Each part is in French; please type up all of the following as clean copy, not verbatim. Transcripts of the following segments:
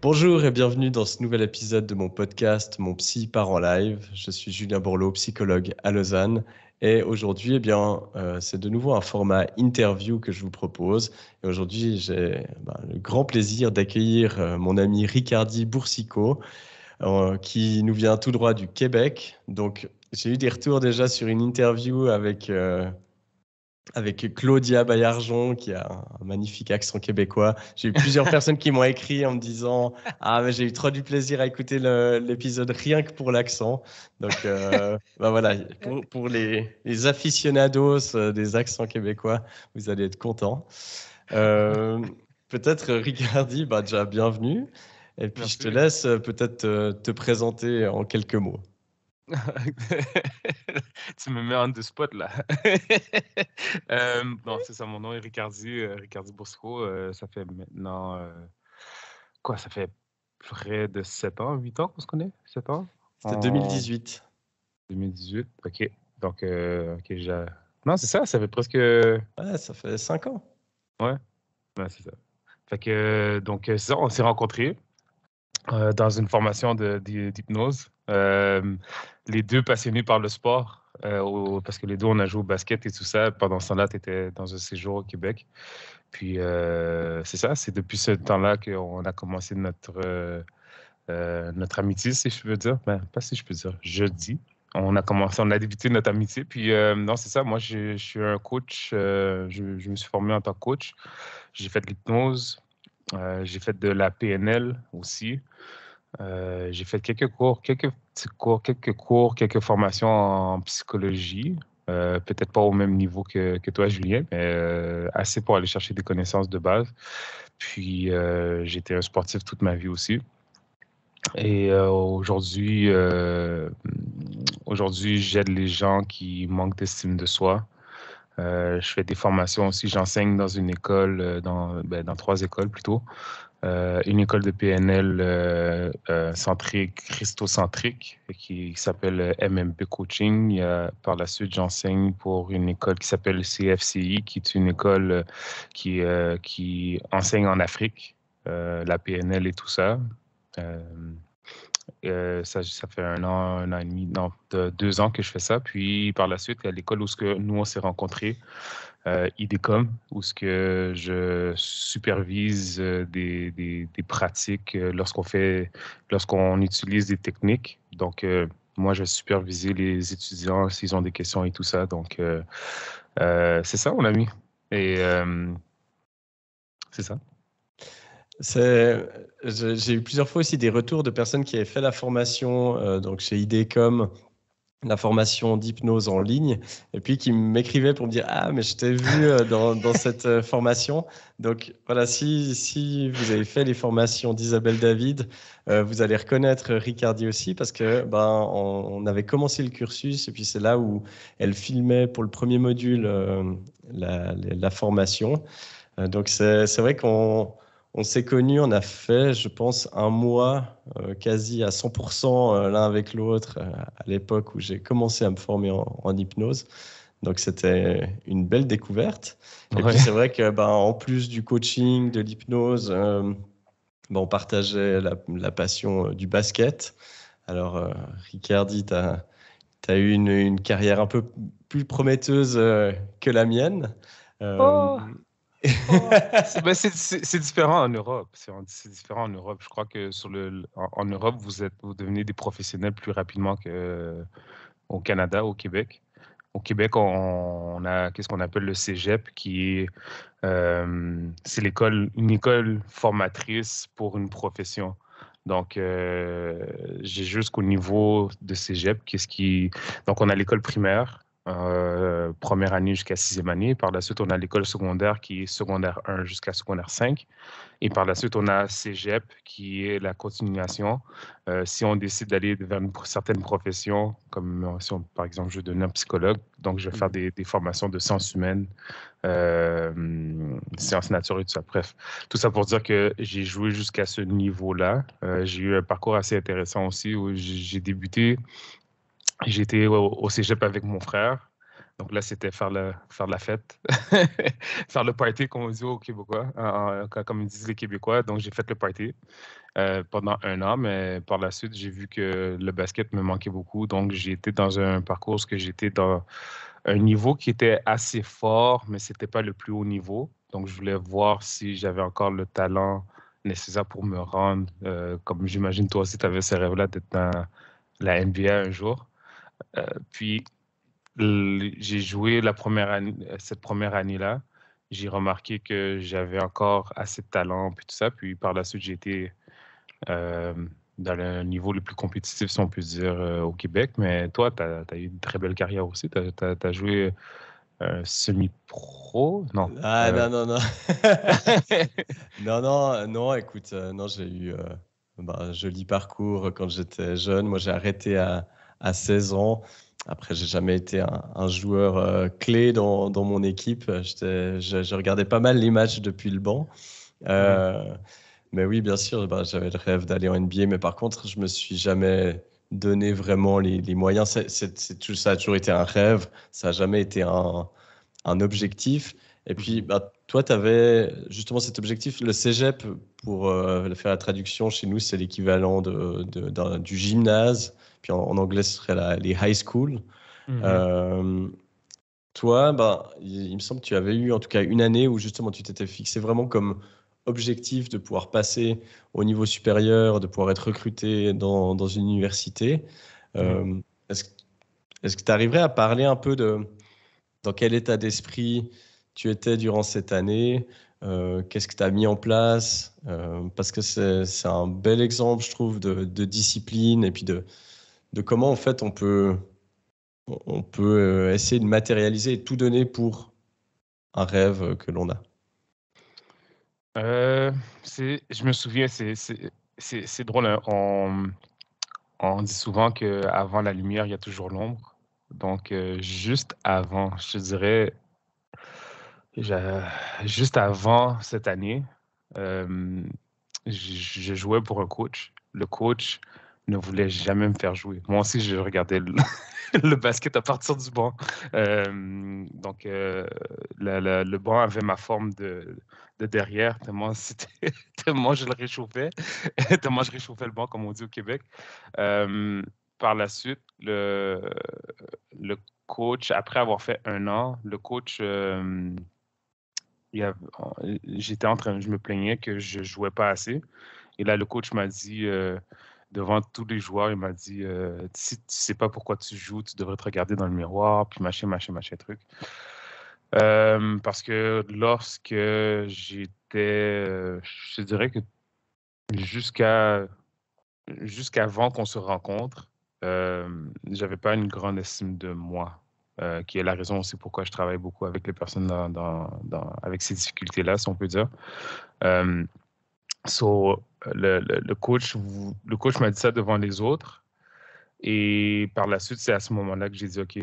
Bonjour et bienvenue dans ce nouvel épisode de mon podcast Mon Psy part en live. Je suis Julien Bourleau, psychologue à Lausanne. Et aujourd'hui, c'est de nouveau un format interview que je vous propose. Et aujourd'hui, j'ai le grand plaisir d'accueillir mon ami Ricardy Boursicot, qui nous vient tout droit du Québec. Donc, j'ai eu des retours déjà sur une interview avec Claudia Baillargeon, qui a un magnifique accent québécois. J'ai eu plusieurs personnes qui m'ont écrit en me disant Ah, mais j'ai eu trop du plaisir à écouter l'épisode rien que pour l'accent. Donc, voilà, pour les aficionados des accents québécois, vous allez être contents. Euh, Peut-être, Ricardy, déjà bienvenue. Et puis, je te Merci. laisse peut-être te présenter en quelques mots. Tu me mets on the spot là. Bon, c'est ça, mon nom est Ricardy Boursicot. Ça fait maintenant, ça fait près de 7 ans, 8 ans qu'on se connaît? 7 ans? C'était En 2018. 2018, OK. Donc, OK, non, c'est ça, ça fait presque... Ouais, ça fait 5 ans. Ouais, c'est ça. Fait que, donc, c'est ça, on s'est rencontrés dans une formation d'hypnose. Les deux passionnés par le sport, parce que les deux, on a joué au basket et tout ça. Pendant ce temps-là, tu étais dans un séjour au Québec. Puis, c'est ça, c'est depuis ce temps-là qu'on a commencé notre amitié, si je veux dire. Ben, pas si je peux dire, je dis. On a débuté notre amitié. Puis, non, c'est ça, moi, je suis un coach. Je me suis formé en tant que coach. J'ai fait de l'hypnose. J'ai fait de la PNL aussi. J'ai fait quelques petits cours, quelques formations en psychologie. Peut-être pas au même niveau que toi, Julien, mais assez pour aller chercher des connaissances de base. Puis, j'étais un sportif toute ma vie aussi. Et aujourd'hui, j'aide les gens qui manquent d'estime de soi. Je fais des formations aussi. J'enseigne dans une école, dans 3 écoles plutôt. Une école de PNL centrée, christocentrique, qui s'appelle MMP Coaching. Par la suite, j'enseigne pour une école qui s'appelle CFCI, qui est une école qui enseigne en Afrique, la PNL et tout ça. Ça fait 1 an et demi, non, 2 ans que je fais ça. Puis par la suite, il y a l'école où nous, on s'est rencontrés, IDECOM, où je supervise des pratiques lorsqu'on utilise des techniques. Donc, moi, je vais superviser les étudiants s'ils ont des questions et tout ça. Donc, c'est ça, mon ami. Et c'est ça. J'ai eu plusieurs fois aussi des retours de personnes qui avaient fait la formation donc chez IDECOM, la formation d'hypnose en ligne, et puis qui m'écrivaient pour me dire Ah, mais je t'ai vu dans cette formation. Donc voilà, si vous avez fait les formations d'Isabelle David, vous allez reconnaître Ricardy aussi, parce que on avait commencé le cursus, et puis c'est là où elle filmait pour le premier module la formation. Donc c'est vrai qu'on s'est connus, on a fait, je pense, un mois quasi à 100% l'un avec l'autre à l'époque où j'ai commencé à me former en hypnose. Donc c'était une belle découverte. Et Ouais. puis c'est vrai que en plus du coaching, de l'hypnose, on partageait la passion du basket. Alors Ricardy, tu as eu une carrière un peu plus prometteuse que la mienne. Euh, Oh! Oh, c'est différent en Europe. C'est différent en Europe. Je crois que en Europe, vous devenez des professionnels plus rapidement qu'au Canada, au Québec. Au Québec, on a qu'est-ce qu'on appelle le cégep, qui est c'est une école formatrice pour une profession. Donc, j'ai jusqu'au niveau de cégep, donc on a l'école primaire, première année jusqu'à 6e année. Par la suite, on a l'école secondaire qui est secondaire 1 jusqu'à secondaire 5. Et par la suite, on a cégep qui est la continuation. Si on décide d'aller vers une certaine profession, comme par exemple, je veux devenir psychologue, donc je vais faire des formations de sciences humaines, sciences nature et tout ça. Bref, tout ça pour dire que j'ai joué jusqu'à ce niveau-là. J'ai eu un parcours assez intéressant aussi où j'ai débuté. J'étais au cégep avec mon frère. Donc là, c'était faire la fête, faire le party, comme on dit aux Québécois, comme ils disent les Québécois. Donc, j'ai fait le party pendant 1 an, mais par la suite, j'ai vu que le basket me manquait beaucoup. Donc, j'ai été dans un parcours que j'étais dans un niveau qui était assez fort, mais c'était pas le plus haut niveau. Donc, je voulais voir si j'avais encore le talent nécessaire pour me rendre, comme j'imagine toi aussi, tu avais ce rêve-là d'être dans la NBA un jour. Puis, j'ai joué cette première année-là. J'ai remarqué que j'avais encore assez de talent, puis tout ça. Puis, par la suite, j'ai été euh, dans le niveau le plus compétitif, si on peut dire, au Québec. Mais toi, tu as eu une très belle carrière aussi. Tu as joué semi-pro? Non. Ah non, non, non. Non, non, non, écoute, non, j'ai eu un joli parcours quand j'étais jeune. Moi, j'ai arrêté à 16 ans. Après, j'ai jamais été un joueur clé dans mon équipe. Je regardais pas mal les matchs depuis le banc. Mhm. Euh, mais oui, bien sûr, j'avais le rêve d'aller en NBA. Mais par contre, je me suis jamais donné vraiment les moyens. Ça a toujours été un rêve. Ça n'a jamais été un objectif. Et puis, Mhm. toi, tu avais justement cet objectif. Le cégep, pour faire la traduction, chez nous, c'est l'équivalent du gymnase. Puis en anglais, ce serait les high school. Mhm. Euh, Toi, il me semble que tu avais eu en tout cas une année où justement tu t'étais fixé vraiment comme objectif de pouvoir passer au niveau supérieur, de pouvoir être recruté dans une université. Mhm. Euh, est-ce, est-ce que tu arriverais à parler un peu de dans quel état d'esprit tu étais durant cette année, qu'est-ce que tu as mis en place, parce que c'est un bel exemple, je trouve, de discipline et puis de comment en fait on peut essayer de matérialiser et tout donner pour un rêve que l'on a. Euh, je me souviens, c'est drôle, hein. On dit souvent qu'avant la lumière, il y a toujours l'ombre. Donc, juste avant, je te dirais, j'a- juste avant cette année, euh, je jouais pour un coach. Le coach ne voulait jamais me faire jouer. Moi aussi, je regardais le, le basket à partir du banc. Donc, le banc avait ma forme de derrière, tellement, tellement je le réchauffais, tellement je réchauffais le banc, comme on dit au Québec. Euh, Par la suite, le coach, après avoir fait 1 an, le coach, il y a- je me plaignais que je jouais pas assez. Et là, le coach m'a dit, devant tous les joueurs, il m'a dit, si tu sais pas pourquoi tu joues, tu devrais te regarder dans le miroir, puis machin, machin, machin, truc. Parce que lorsque je te dirais que jusqu'à jusqu'avant qu'on se rencontre, j'avais pas une grande estime de moi, qui est la raison aussi pourquoi je travaille beaucoup avec les personnes avec ces difficultés-là, si on peut dire. Euh, so, le coach m'a dit ça devant les autres. Et par la suite, c'est à ce moment-là que j'ai dit, OK,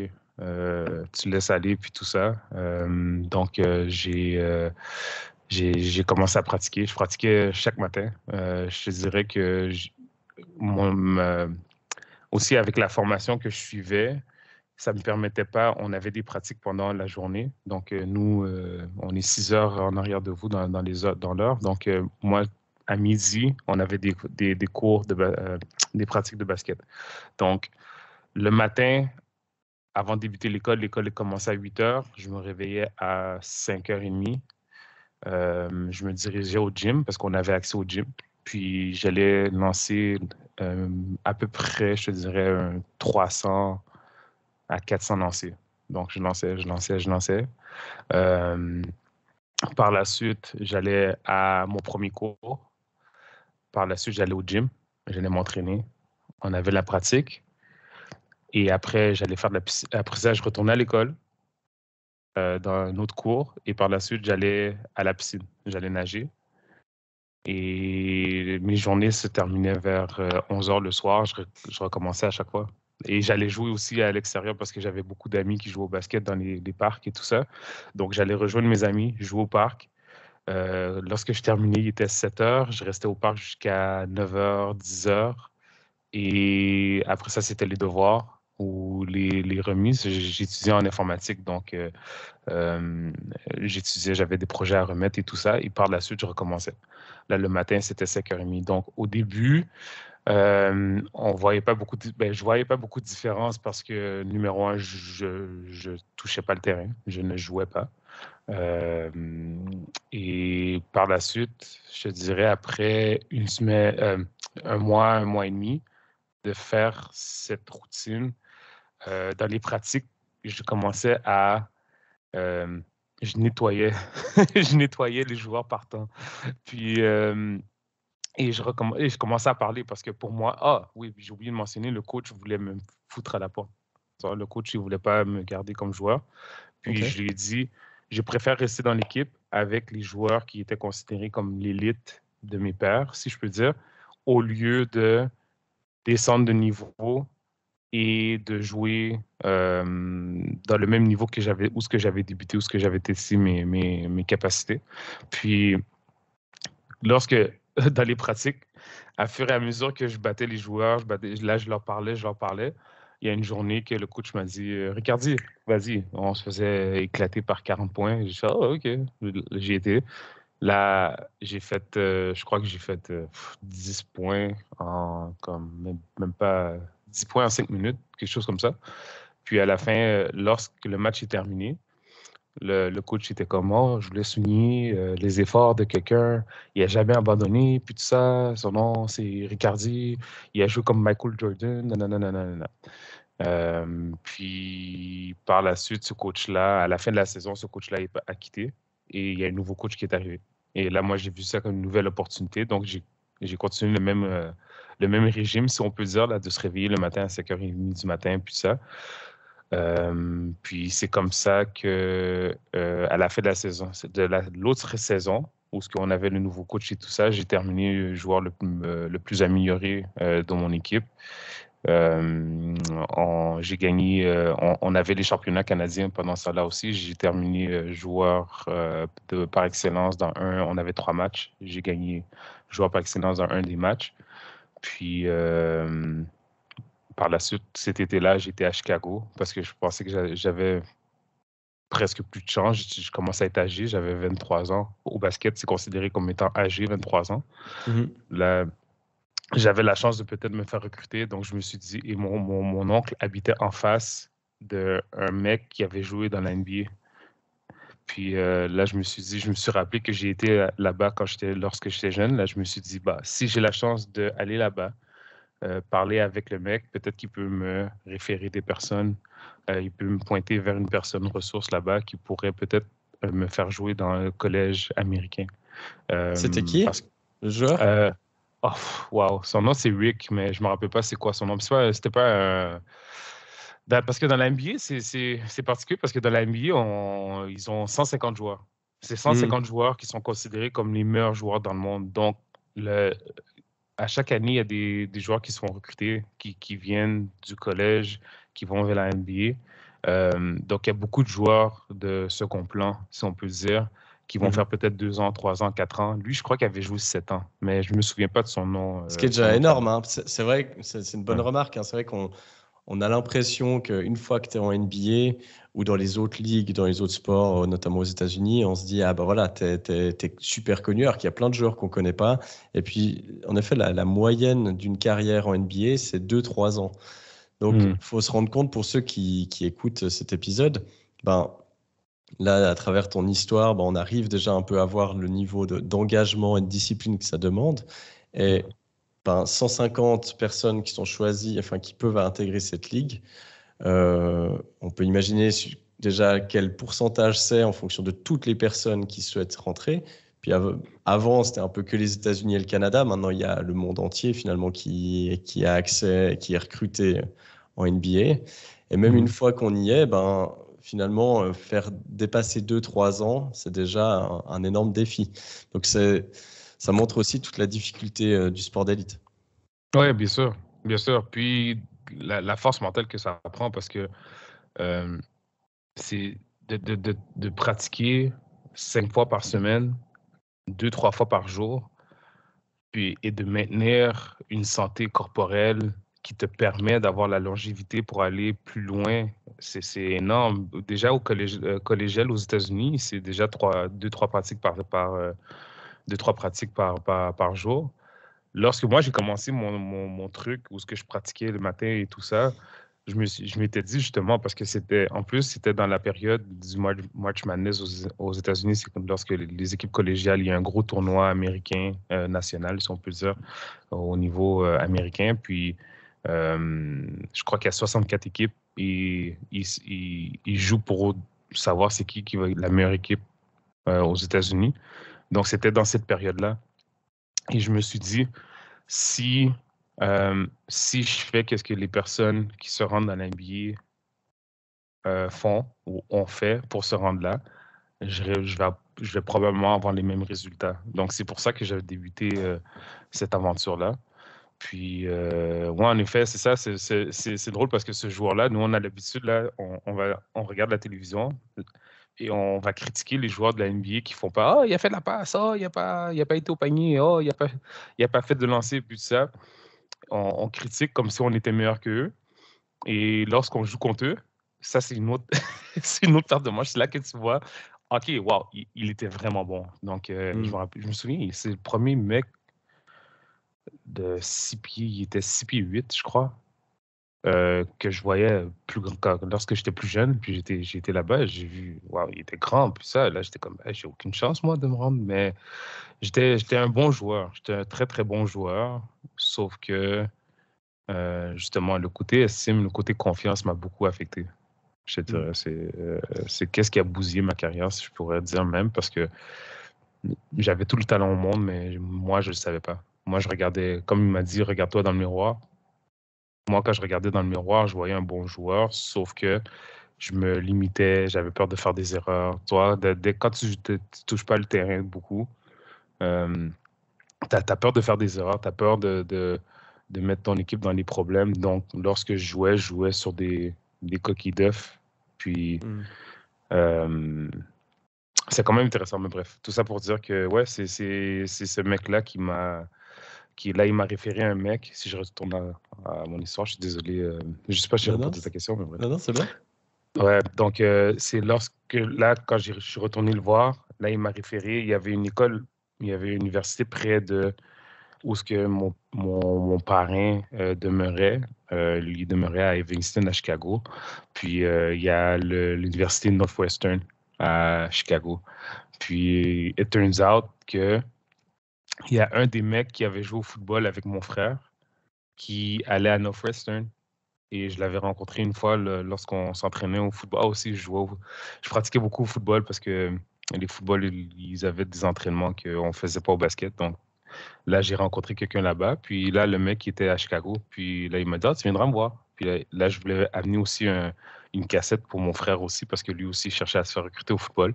tu laisses aller, puis tout ça. Donc, j'ai commencé à pratiquer. Je pratiquais chaque matin. Je te dirais que mon, aussi, avec la formation que je suivais, ça ne me permettait pas, on avait des pratiques pendant la journée. Donc, nous, on est 6 heures en arrière de vous dans l'heure. Donc, moi, à midi, on avait des cours, des pratiques de basket. Donc, le matin, avant de débuter l'école commençait à 8 heures. Je me réveillais à 5h30. Je me dirigeais au gym parce qu'on avait accès au gym. Puis j'allais lancer euh, à peu près, je te dirais, 300 à 400 lancers. Donc je lançais, je lançais, je lançais. Euh, Par la suite, j'allais à mon premier cours. Par la suite, j'allais au gym. J'allais m'entraîner. On avait la pratique. Et après, j'allais faire de la piscine. Après ça, je retournais à l'école, dans un autre cours. Et par la suite, j'allais à la piscine. J'allais nager. Et mes journées se terminaient vers 11 heures le soir. Je recommençais à chaque fois. Et j'allais jouer aussi à l'extérieur parce que j'avais beaucoup d'amis qui jouaient au basket dans les parcs et tout ça. Donc, j'allais rejoindre mes amis, jouer au parc. Lorsque je terminais, il était 7 heures. Je restais au parc jusqu'à 9 heures, 10 heures. Et après ça, c'était les devoirs. ou les remises. J'étudiais en informatique, donc j'avais des projets à remettre et tout ça. Et par la suite, je recommençais. Là, le matin, c'était 5h30. Donc, au début, on voyait pas beaucoup je voyais pas beaucoup de différence parce que, numéro un, je touchais pas le terrain. Je ne jouais pas. Et par la suite, je te dirais après une semaine, un mois et demi de faire cette routine, dans les pratiques, je commençais à, je nettoyais, je nettoyais les joueurs partants. Puis, et je commençais à parler parce que pour moi, ah oui, j'ai oublié de mentionner, le coach voulait me foutre à la porte. Le coach, il voulait pas me garder comme joueur. Puis Ok. je lui ai dit, je préfère rester dans l'équipe avec les joueurs qui étaient considérés comme l'élite de mes pairs, si je peux dire, au lieu de descendre de niveau et de jouer dans le même niveau que j'avais, où ce que j'avais débuté, où ce que j'avais testé mes capacités. Puis, lorsque, dans les pratiques, à fur et à mesure que je battais les joueurs, là, je leur parlais. Il y a une journée que le coach m'a dit, Ricardi, vas-y, on se faisait éclater par 40 points. J'ai fait, oh, OK, j'ai été. Là, je crois que j'ai fait 10 points en, comme, même pas 10 points en 5 minutes, quelque chose comme ça. Puis à la fin, lorsque le match est terminé, le coach était comme, oh, je voulais souligner les efforts de quelqu'un. Il n'a jamais abandonné, puis tout ça. Son nom, c'est Ricardi. Il a joué comme Michael Jordan. Nanana, nanana. Puis par la suite, ce coach-là, à la fin de la saison, ce coach-là a quitté et il y a un nouveau coach qui est arrivé. Et là, moi, j'ai vu ça comme une nouvelle opportunité. Donc, j'ai continué le même régime, si on peut dire, là, de se réveiller le matin à 5h30 du matin, puis ça. Puis c'est comme ça que, à la fin de la saison, l'autre saison, où ce qu'on avait le nouveau coach et tout ça, j'ai terminé le joueur le plus amélioré dans mon équipe. J'ai gagné, on avait les championnats canadiens pendant ça là aussi. J'ai terminé joueur par excellence dans on avait 3 matchs. J'ai gagné joueur par excellence dans un des matchs. Puis par la suite, cet été-là, j'étais à Chicago parce que je pensais que j'avais presque plus de chance. Je commençais à être âgé, j'avais 23 ans. Au basket, c'est considéré comme étant âgé, 23 ans. Mhm. Là, j'avais la chance de peut-être me faire recruter, donc je me suis dit, et mon oncle habitait en face d'un mec qui avait joué dans la NBA. Puis là, je me suis rappelé que j'ai été là-bas lorsque j'étais jeune. Là, je me suis dit, bah, si j'ai la chance d'aller là-bas, parler avec le mec, peut-être qu'il peut me référer des personnes, il peut me pointer vers une personne ressource là-bas qui pourrait peut-être me faire jouer dans un collège américain. C'était qui, Parce que le joueur? oh, wow. Son nom, c'est Rick, mais je me rappelle pas c'est quoi son nom. C'était pas parce que dans la NBA, c'est particulier parce que dans la NBA, ils ont 150 joueurs. C'est 150 Mhm. joueurs qui sont considérés comme les meilleurs joueurs dans le monde. Donc, à chaque année, il y a des joueurs qui sont recrutés, qui viennent du collège, qui vont vers la NBA. Donc, il y a beaucoup de joueurs de second plan, si on peut dire, qui vont Mhm. faire peut-être 2 ans, 3 ans, 4 ans. Lui, je crois qu'il avait joué 7 ans, mais je ne me souviens pas de Ce qui est son déjà nom de énorme, famille. hein. C'est vrai que c'est une bonne Ouais. remarque, hein. C'est vrai qu'on a l'impression qu'une fois que tu es en NBA ou dans les autres ligues, dans les autres sports, notamment aux États-Unis, on se dit, ah bah voilà, t'es super connu, alors qu'il y a plein de joueurs qu'on connaît pas. Et puis, en effet, la moyenne d'une carrière en NBA, c'est 2-3 ans. Donc, il Hmm. faut se rendre compte pour ceux qui écoutent cet épisode, ben, là, à travers ton histoire, ben, on arrive déjà un peu à voir le niveau d'engagement et de discipline que ça demande. Et Mhm. ben, 150 personnes qui sont choisies, enfin qui peuvent intégrer cette ligue, on peut imaginer déjà quel pourcentage c'est en fonction de toutes les personnes qui souhaitent rentrer. Puis avant, c'était un peu que les États-Unis et le Canada. Maintenant, il y a le monde entier finalement qui a accès, qui est recruté en NBA. Et même une Mhm. fois qu'on y est, ben, finalement, faire dépasser 2-3 ans, c'est déjà un énorme défi. Donc, ça montre aussi toute la difficulté du sport d'élite. Ouais, bien sûr, bien sûr. Puis la force mentale que ça prend parce que euh, c'est de pratiquer 5 fois par semaine, 2, 3 fois par jour, puis, et de maintenir une santé corporelle qui te permet d'avoir la longévité pour aller plus loin. C'est énorme. Déjà au collégial aux États-Unis, c'est déjà 2-3 pratiques par jour. Lorsque moi, j'ai commencé mon truc, où ce que je pratiquais le matin et tout ça, je m'étais dit justement, parce que c'était dans la période du March Madness aux États-Unis, c'est comme lorsque les équipes collégiales, il y a un gros tournoi américain national, si on peut dire, au niveau américain. Puis, je crois qu'il y a 64 équipes et ils jouent pour savoir c'est qui va être la meilleure équipe aux États-Unis. Donc, c'était dans cette période-là. Et je me suis dit, si je fais ce que les personnes qui se rendent dans l'NBA font ou ont fait pour se rendre là, je vais probablement avoir les mêmes résultats. Donc, c'est pour ça que j'avais débuté cette aventure-là. Puis, ouais, en effet, c'est ça. C'est drôle parce que ce joueur-là, nous, on a l'habitude, là, on regarde la télévision et on va critiquer les joueurs de la NBA qui font pas « Ah, il a fait de la passe. Ah, il a pas été au panier. Ah, il a pas fait de lancer. » Puis ça, on critique comme si on était meilleur qu'eux. Et lorsqu'on joue contre eux, ça, c'est une autre, c'est une autre paire de manches. C'est là que tu vois, OK, wow, il était vraiment bon. Donc, je me souviens, c'est le premier mec de 6 pieds, il était 6 pieds 8, je crois, que je voyais lorsque j'étais plus jeune, puis j'étais là-bas, j'ai vu, wow, il était grand, puis ça, là, j'étais comme, hey, j'ai aucune chance, moi, de me rendre, mais j'étais un bon joueur, j'étais un très, très bon joueur, sauf que, justement, le côté estime, le côté confiance m'a beaucoup affecté. Je te dirais, c'est qu'est-ce qui a bousillé ma carrière, si je pourrais dire même, parce que j'avais tout le talent au monde, mais moi, je ne le savais pas. Moi, je regardais, comme il m'a dit, regarde-toi dans le miroir. Moi, quand je regardais dans le miroir, je voyais un bon joueur, sauf que je me limitais, j'avais peur de faire des erreurs. Toi, quand tu ne touches pas le terrain beaucoup, tu as peur de faire des erreurs, tu as peur de mettre ton équipe dans les problèmes. Donc, lorsque je jouais sur des coquilles d'œufs. Puis, c'est quand même intéressant, mais bref, tout ça pour dire que, ouais, c'est ce mec-là il m'a référé à un mec. Si je retourne à mon histoire, je suis désolé. Je sais pas si j'ai répondu à ta question, mais bref. Non, c'est bien. Ouais, donc c'est quand je suis retourné le voir, là, il m'a référé. Il y avait une école, il y avait une université près de où ce que mon parrain demeurait. Lui demeurait à Evanston, à Chicago. Puis il y a l'université Northwestern à Chicago. Puis it turns out que il y a un des mecs qui avait joué au football avec mon frère qui allait à Northwestern. Et je l'avais rencontré une fois lorsqu'on s'entraînait au football. Ah, aussi, je pratiquais beaucoup au football parce que les footballs, ils avaient des entraînements qu'on ne faisait pas au basket. Donc là, j'ai rencontré quelqu'un là-bas. Puis là, le mec qui était à Chicago. Puis là, il m'a dit, ah, tu viendras me voir. Puis là, je voulais amener aussi une cassette pour mon frère aussi parce que lui aussi cherchait à se faire recruter au football.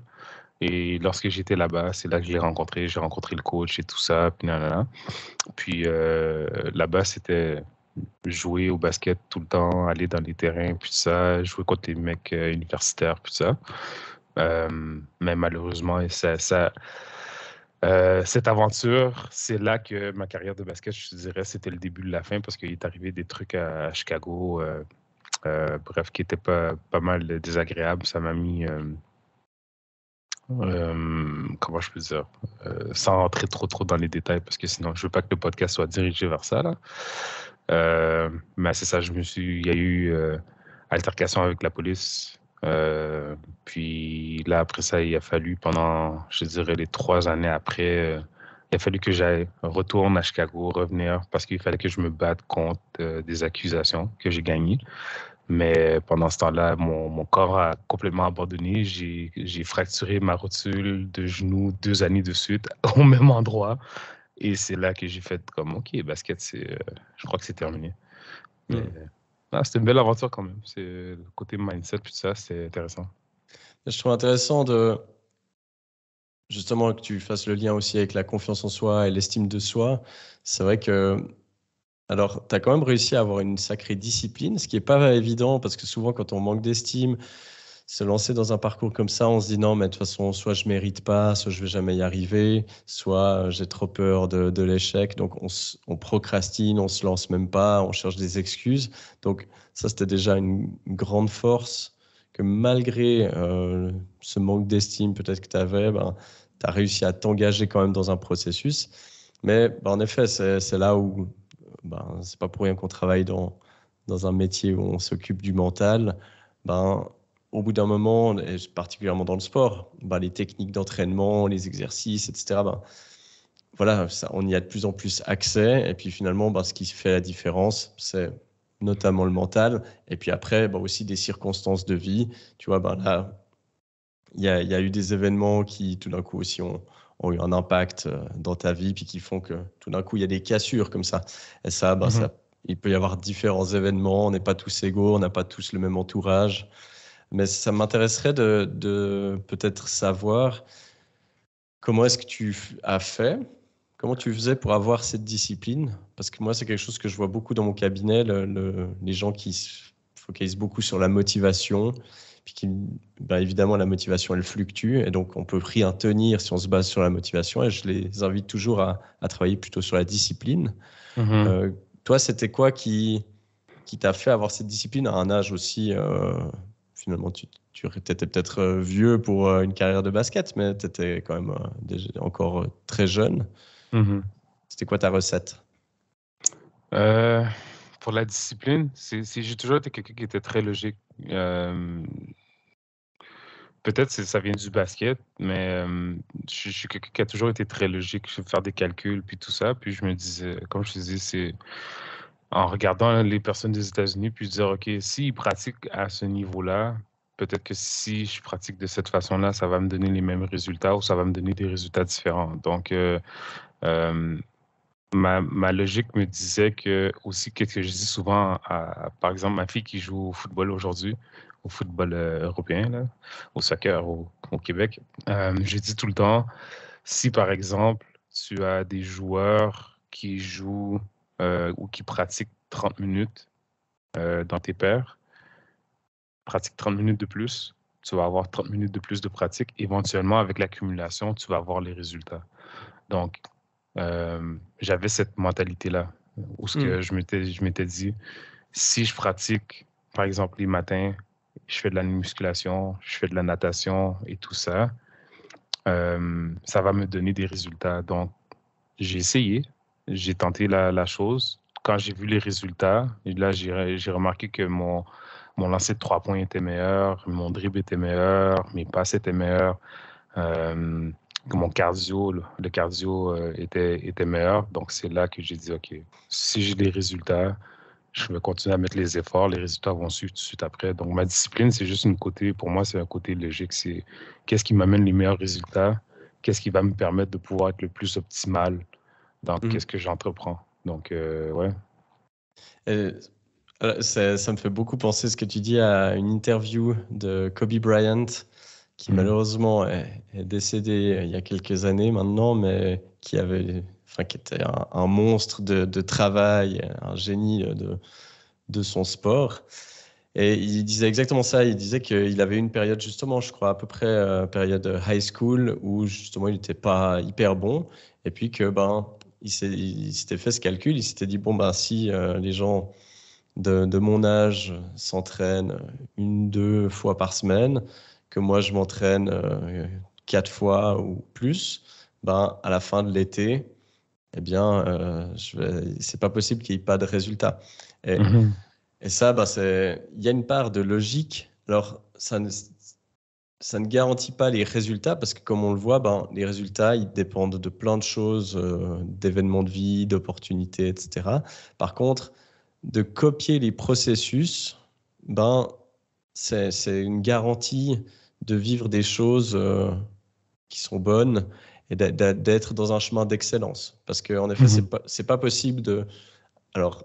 Et lorsque j'étais là-bas, c'est là que je l'ai rencontré. J'ai rencontré le coach et tout ça. Puis nanana. Puis là-bas, c'était jouer au basket tout le temps, aller dans les terrains, puis ça, jouer contre les mecs universitaires, puis ça. Mais malheureusement, cette aventure, c'est là que ma carrière de basket, je te dirais, c'était le début de la fin parce qu'il est arrivé des trucs à Chicago, bref, qui étaient pas mal désagréables. Ça m'a mis, comment je peux dire, sans rentrer trop dans les détails parce que sinon, je veux pas que le podcast soit dirigé vers ça, là. Mais c'est ça, il y a eu altercation avec la police. Puis là, après ça, il a fallu pendant, je dirais, les 3 années après, il a fallu que j'aille retourne à Chicago, revenir, parce qu'il fallait que je me batte contre des accusations que j'ai gagnées. Mais pendant ce temps-là, mon corps a complètement abandonné. J'ai fracturé ma rotule de genou 2 années de suite au même endroit. Et c'est là que j'ai fait comme, OK, basket, je crois que c'est terminé. Mais c'était une belle aventure quand même. C'est le côté mindset, puis ça, c'est intéressant. Je trouve intéressant justement que tu fasses le lien aussi avec la confiance en soi et l'estime de soi. C'est vrai que, alors, tu as quand même réussi à avoir une sacrée discipline, ce qui n'est pas évident parce que souvent, quand on manque d'estime, se lancer dans un parcours comme ça, on se dit non, mais de toute façon, soit je mérite pas, soit je vais jamais y arriver, soit j'ai trop peur de l'échec. Donc, on procrastine, on se lance même pas, on cherche des excuses. Donc, ça, c'était déjà une grande force que malgré ce manque d'estime peut-être que tu avais, ben, tu as réussi à t'engager quand même dans un processus. Mais ben, en effet, c'est là où ben, c'est pas pour rien qu'on travaille dans un métier où on s'occupe du mental. Ben, au bout d'un moment, et particulièrement dans le sport, ben, les techniques d'entraînement, les exercices, etc., ben, voilà, ça, on y a de plus en plus accès. Et puis finalement, ben, ce qui fait la différence, c'est notamment le mental. Et puis après, ben, aussi des circonstances de vie. Tu vois, ben, là, il y a eu des événements qui, tout d'un coup, aussi ont eu un impact dans ta vie, puis qui font que tout d'un coup, il y a des cassures comme ça. Et ça, ben, Mhm. il peut y avoir différents événements. On n'est pas tous égaux, on n'a pas tous le même entourage. Mais ça m'intéresserait de peut-être savoir comment est-ce que tu as fait, comment tu faisais pour avoir cette discipline? Parce que moi, c'est quelque chose que je vois beaucoup dans mon cabinet, les gens qui se focalisent beaucoup sur la motivation, puis qui, ben évidemment, la motivation, elle fluctue, et donc on peut rien tenir si on se base sur la motivation, et je les invite toujours à travailler plutôt sur la discipline. Mhm. Euh, Toi, c'était quoi qui t'a fait avoir cette discipline à un âge aussi, finalement, tu étais peut-être vieux pour une carrière de basket, mais tu étais quand même déjà encore très jeune. Mhm. C'était quoi ta recette? Euh, pour la discipline, j'ai toujours été quelqu'un qui était très logique. Peut-être que ça vient du basket, mais je suis quelqu'un qui a toujours été très logique. Je sais faire des calculs, puis tout ça. Puis je me disais, comme je te dis, c'est en regardant les personnes des États-Unis, puis dire, OK, s'ils pratiquent à ce niveau-là, peut-être que si je pratique de cette façon-là, ça va me donner les mêmes résultats ou ça va me donner des résultats différents. Donc, euh, ma logique me disait que, aussi, qu'est-ce que je dis souvent par exemple, ma fille qui joue au football aujourd'hui, au football européen, là, au soccer au Québec, je dis tout le temps, si par exemple, tu as des joueurs qui jouent ou qui pratiquent 30 minutes dans tes pairs, pratique 30 minutes de plus, tu vas avoir 30 minutes de plus de pratique. Éventuellement, avec l'accumulation, tu vas avoir les résultats. Donc, j'avais cette mentalité-là, où ce Hmm. que je m'étais dit, si je pratique, par exemple, les matins, je fais de la musculation, je fais de la natation et tout ça, ça va me donner des résultats. Donc, j'ai essayé, j'ai tenté la chose. Quand j'ai vu les résultats, et là, j'ai remarqué que mon lancer de 3 points était meilleur, mon dribble était meilleur, mes passes étaient meilleures. Euh, que mon cardio, le cardio était meilleur. Donc, c'est là que j'ai dit, OK, si j'ai des résultats, je vais continuer à mettre les efforts, les résultats vont suivre tout de suite après. Donc, ma discipline, c'est juste une côté, pour moi, c'est un côté logique. C'est qu'est-ce qui m'amène les meilleurs résultats, qu'est-ce qui va me permettre de pouvoir être le plus optimal dans Hmm. qu'est-ce que j'entreprends. Donc, ouais. Et, ça me fait beaucoup penser ce que tu dis à une interview de Kobe Bryant, qui Mhm. malheureusement est décédé il y a quelques années maintenant, mais qui était un monstre de travail, un génie de son sport. Et il disait exactement ça. Il disait qu'il avait une période, justement, je crois, à peu près période high school, où justement il n'était pas hyper bon. Et puis que ben, il s'était fait ce calcul. Il s'était dit, bon, ben, si les gens de mon âge s'entraînent une, deux fois par semaine, que moi je m'entraîne 4 fois ou plus, ben, à la fin de l'été, eh bien, c'est pas possible qu'il n'y ait pas de résultat. Et Mhm. et ça, bah, il y a une part de logique. Alors, ça ne garantit pas les résultats parce que, comme on le voit, ben, les résultats, ils dépendent de plein de choses, d'événements de vie, d'opportunités, etc. Par contre, de copier les processus, ben, c'est une garantie de vivre des choses qui sont bonnes et d'être dans un chemin d'excellence. Parce qu'en effet, Mhm. c'est pas possible de. Alors,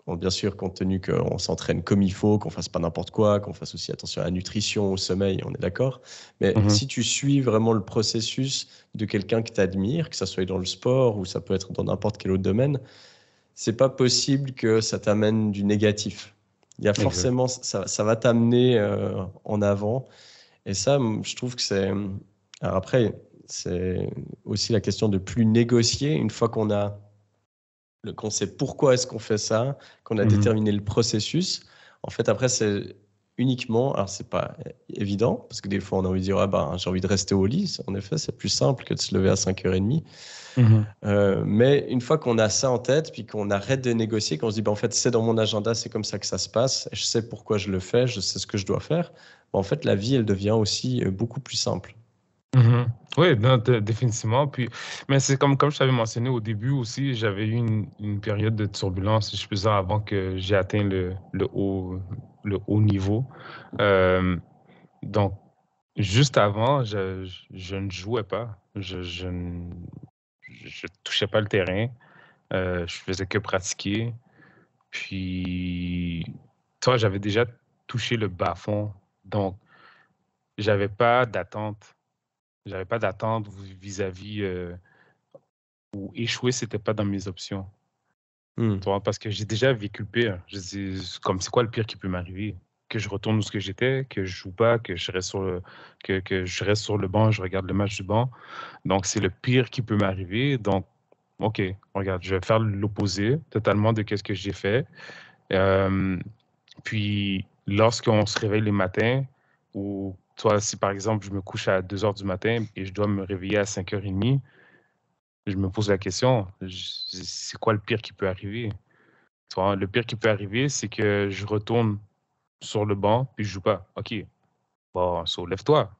bien sûr, compte tenu qu'on s'entraîne comme il faut, qu'on fasse pas n'importe quoi, qu'on fasse aussi attention à la nutrition, au sommeil, on est d'accord. Mais Mhm. si tu suis vraiment le processus de quelqu'un que tu admires, que ça soit dans le sport ou ça peut être dans n'importe quel autre domaine, c'est pas possible que ça t'amène du négatif. Il y a Exact. forcément, ça va t'amener en avant. Et ça, je trouve que c'est... Alors après, c'est aussi la question de plus négocier une fois qu'on sait pourquoi est-ce qu'on fait ça, qu'on a Mhm. déterminé le processus. En fait, après, c'est uniquement, alors c'est pas évident, parce que des fois, on a envie de dire, ah ben, j'ai envie de rester au lit. En effet, c'est plus simple que de se lever à 5h30. Mhm. Mais une fois qu'on a ça en tête, puis qu'on arrête de négocier, qu'on se dit, bah, en fait, c'est dans mon agenda, c'est comme ça que ça se passe, je sais pourquoi je le fais, je sais ce que je dois faire, bah, en fait, la vie, elle devient aussi beaucoup plus simple. Mhm. Oui, non, définitivement. Puis, mais c'est comme je t'avais mentionné au début aussi, j'avais eu une période de turbulence, si je peux dire, avant que j'ai atteint le haut niveau. Euh, donc, juste avant, je ne jouais pas. Je touchais pas le terrain. Je faisais que pratiquer. Puis, toi, j'avais déjà touché le bas-fond. Donc, j'avais pas d'attente. J'avais pas d'attente vis-à-vis ou échouer, c'était pas dans mes options. Hmm. Tu vois, parce que j'ai déjà vécu le pire. Je dis, comme c'est quoi le pire qui peut m'arriver? Que je retourne où ce que j'étais, que je joue pas, que je reste que je reste sur le banc, je regarde le match du banc. Donc, c'est le pire qui peut m'arriver. Donc, OK, regarde, je vais faire l'opposé totalement de ce que j'ai fait. Euh, Puis, lorsqu'on se réveille les matins, ou toi, si par exemple, je me couche à 2 heures du matin et je dois me réveiller à 5h30, je me pose la question, c'est quoi le pire qui peut arriver? Tu vois, le pire qui peut arriver, c'est que je retourne sur le banc puis je joue pas. OK, bon, lève-toi.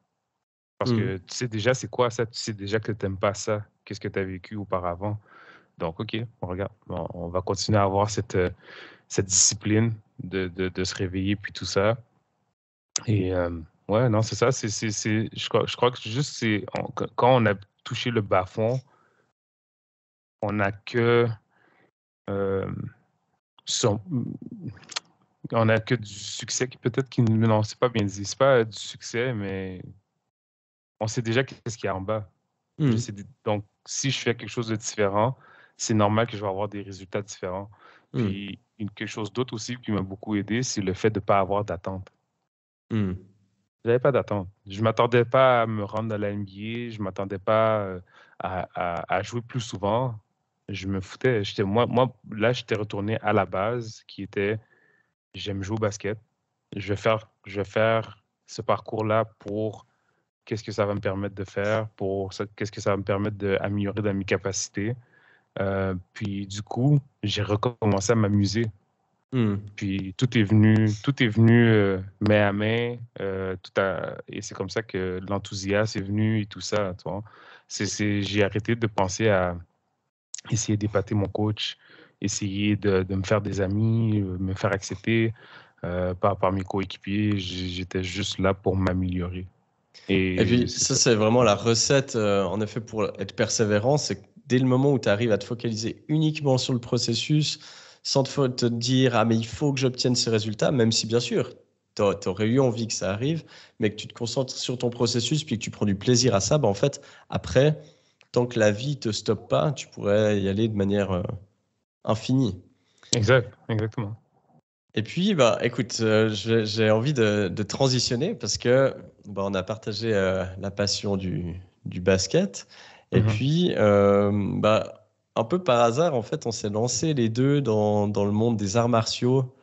Parce Hmm. que tu sais déjà c'est quoi ça, tu sais déjà que tu n'aimes pas ça. Qu'est-ce que tu as vécu auparavant? Donc, OK, on regarde. On va continuer à avoir cette discipline de se réveiller puis tout ça. Et ouais, non, c'est ça. Je crois que juste, quand on a touché le bas-fond, on n'a que, euh, son- on a que du succès qui peut-être qui, non, c'est pas bien dit. C'est pas du succès, mais on sait déjà qu'est-ce qu'il y a en bas. Hmm. Donc, si je fais quelque chose de différent, c'est normal que je vais avoir des résultats différents. Hmm. Puis, quelque chose d'autre aussi qui m'a beaucoup aidé, c'est le fait de ne pas avoir d'attente. Hmm. J'avais pas d'attente. Je m'attendais pas à me rendre à la NBA. Je m'attendais pas à jouer plus souvent. Je me foutais. Là, j'étais retourné à la base qui était j'aime jouer au basket. Je vais faire ce parcours-là pour qu'est-ce que ça va me permettre de faire, qu'est-ce que ça va me permettre d'améliorer dans mes capacités. Puis du coup, j'ai recommencé à m'amuser. Hmm. Puis tout est venu main à main, et c'est comme ça que l'enthousiasme est venu et tout ça, tu vois. J'ai arrêté de penser à essayer d'épater mon coach, essayer de me faire des amis, me faire accepter par mes coéquipiers. J'étais juste là pour m'améliorer. Et Et puis, c'est ça, ça. c'est vraiment la recette, en effet, pour être persévérant. C'est que dès le moment où tu arrives à te focaliser uniquement sur le processus, sans te dire, ah, mais il faut que j'obtienne ce résultat, même si, bien sûr, tu aurais eu envie que ça arrive, mais que tu te concentres sur ton processus, puis que tu prends du plaisir à ça, bah, en fait, après, tant que la vie te stoppe pas, tu pourrais y aller de manière infinie. Exact, exactement. Et puis, bah, écoute, j'ai envie de transitionner parce que bah, on a partagé la passion du basket. Et Mhm. puis, bah, un peu par hasard, en fait, on s'est lancé les deux dans le monde des arts martiaux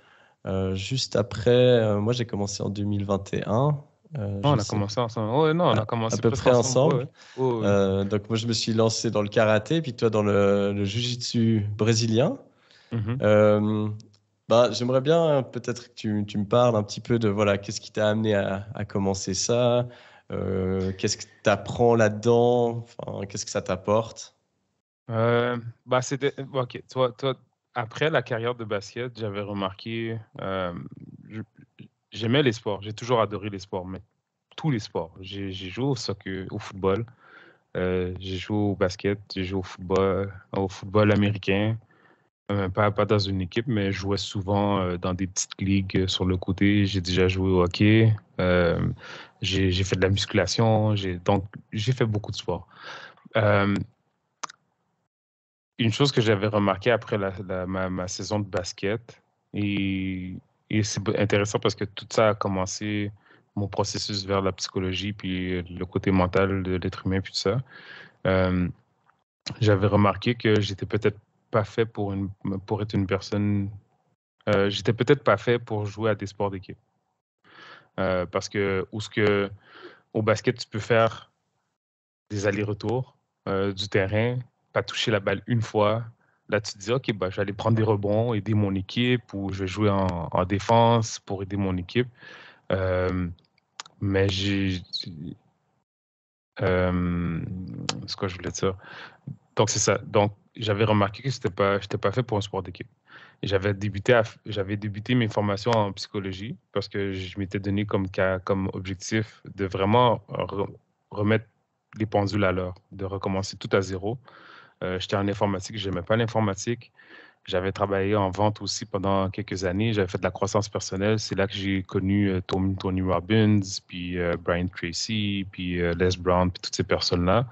juste après. Moi, j'ai commencé en 2021. Oh, Je on a sais, commencé ensemble. Ouais, non, on a à commencé peu presque près ensemble. Ouais, ensemble. ouais. Oh, oui. Donc, moi, je me suis lancé dans le karaté, puis toi dans le jiu-jitsu brésilien. Mhm. Euh, Bah, j'aimerais bien peut-être que tu me parles un petit peu de voilà, qu'est-ce qui t'a amené à commencer ça, qu'est-ce que tu apprends là-dedans, enfin, qu'est-ce que ça t'apporte. Bah, OK. Toi, après la carrière de basket, j'avais remarqué, je- j'aimais les sports. J'ai toujours adoré les sports, mais tous les sports. J'ai joué au soccer, au football. J'ai joué au basket, j'ai joué au football américain. Pas dans une équipe, mais je jouais souvent dans des petites ligues sur le côté. J'ai déjà joué au hockey. Euh, j'ai fait de la musculation. Donc, j'ai fait beaucoup de sport. Euh, une chose que j'avais remarqué après ma saison de basket et, Et c'est intéressant parce que tout ça a commencé mon processus vers la psychologie, puis le côté mental de l'être humain, puis tout ça. Euh, J'avais remarqué que j'étais peut-être pas fait pour être une personne. J'étais peut-être pas fait pour jouer à des sports d'équipe. Parce que, au basket, tu peux faire des allers-retours du terrain, pas toucher la balle une fois. Là, tu te dis, OK, bah, je vais aller prendre des rebonds, aider mon équipe, ou je vais jouer en défense pour aider mon équipe. Euh, mais c'est quoi je voulais dire? Donc, c'est ça. Donc, j'avais remarqué que j'étais pas fait pour un sport d'équipe. Et j'avais débuté mes formations en psychologie parce que je m'étais donné comme objectif de vraiment remettre les pendules à l'heure, de recommencer tout à zéro. J'étais en informatique, j'aimais pas l'informatique. J'avais travaillé en vente aussi pendant quelques années. J'avais fait de la croissance personnelle. C'est là que j'ai connu Tony Robbins, puis Brian Tracy, puis Les Brown, puis toutes ces personnes-là.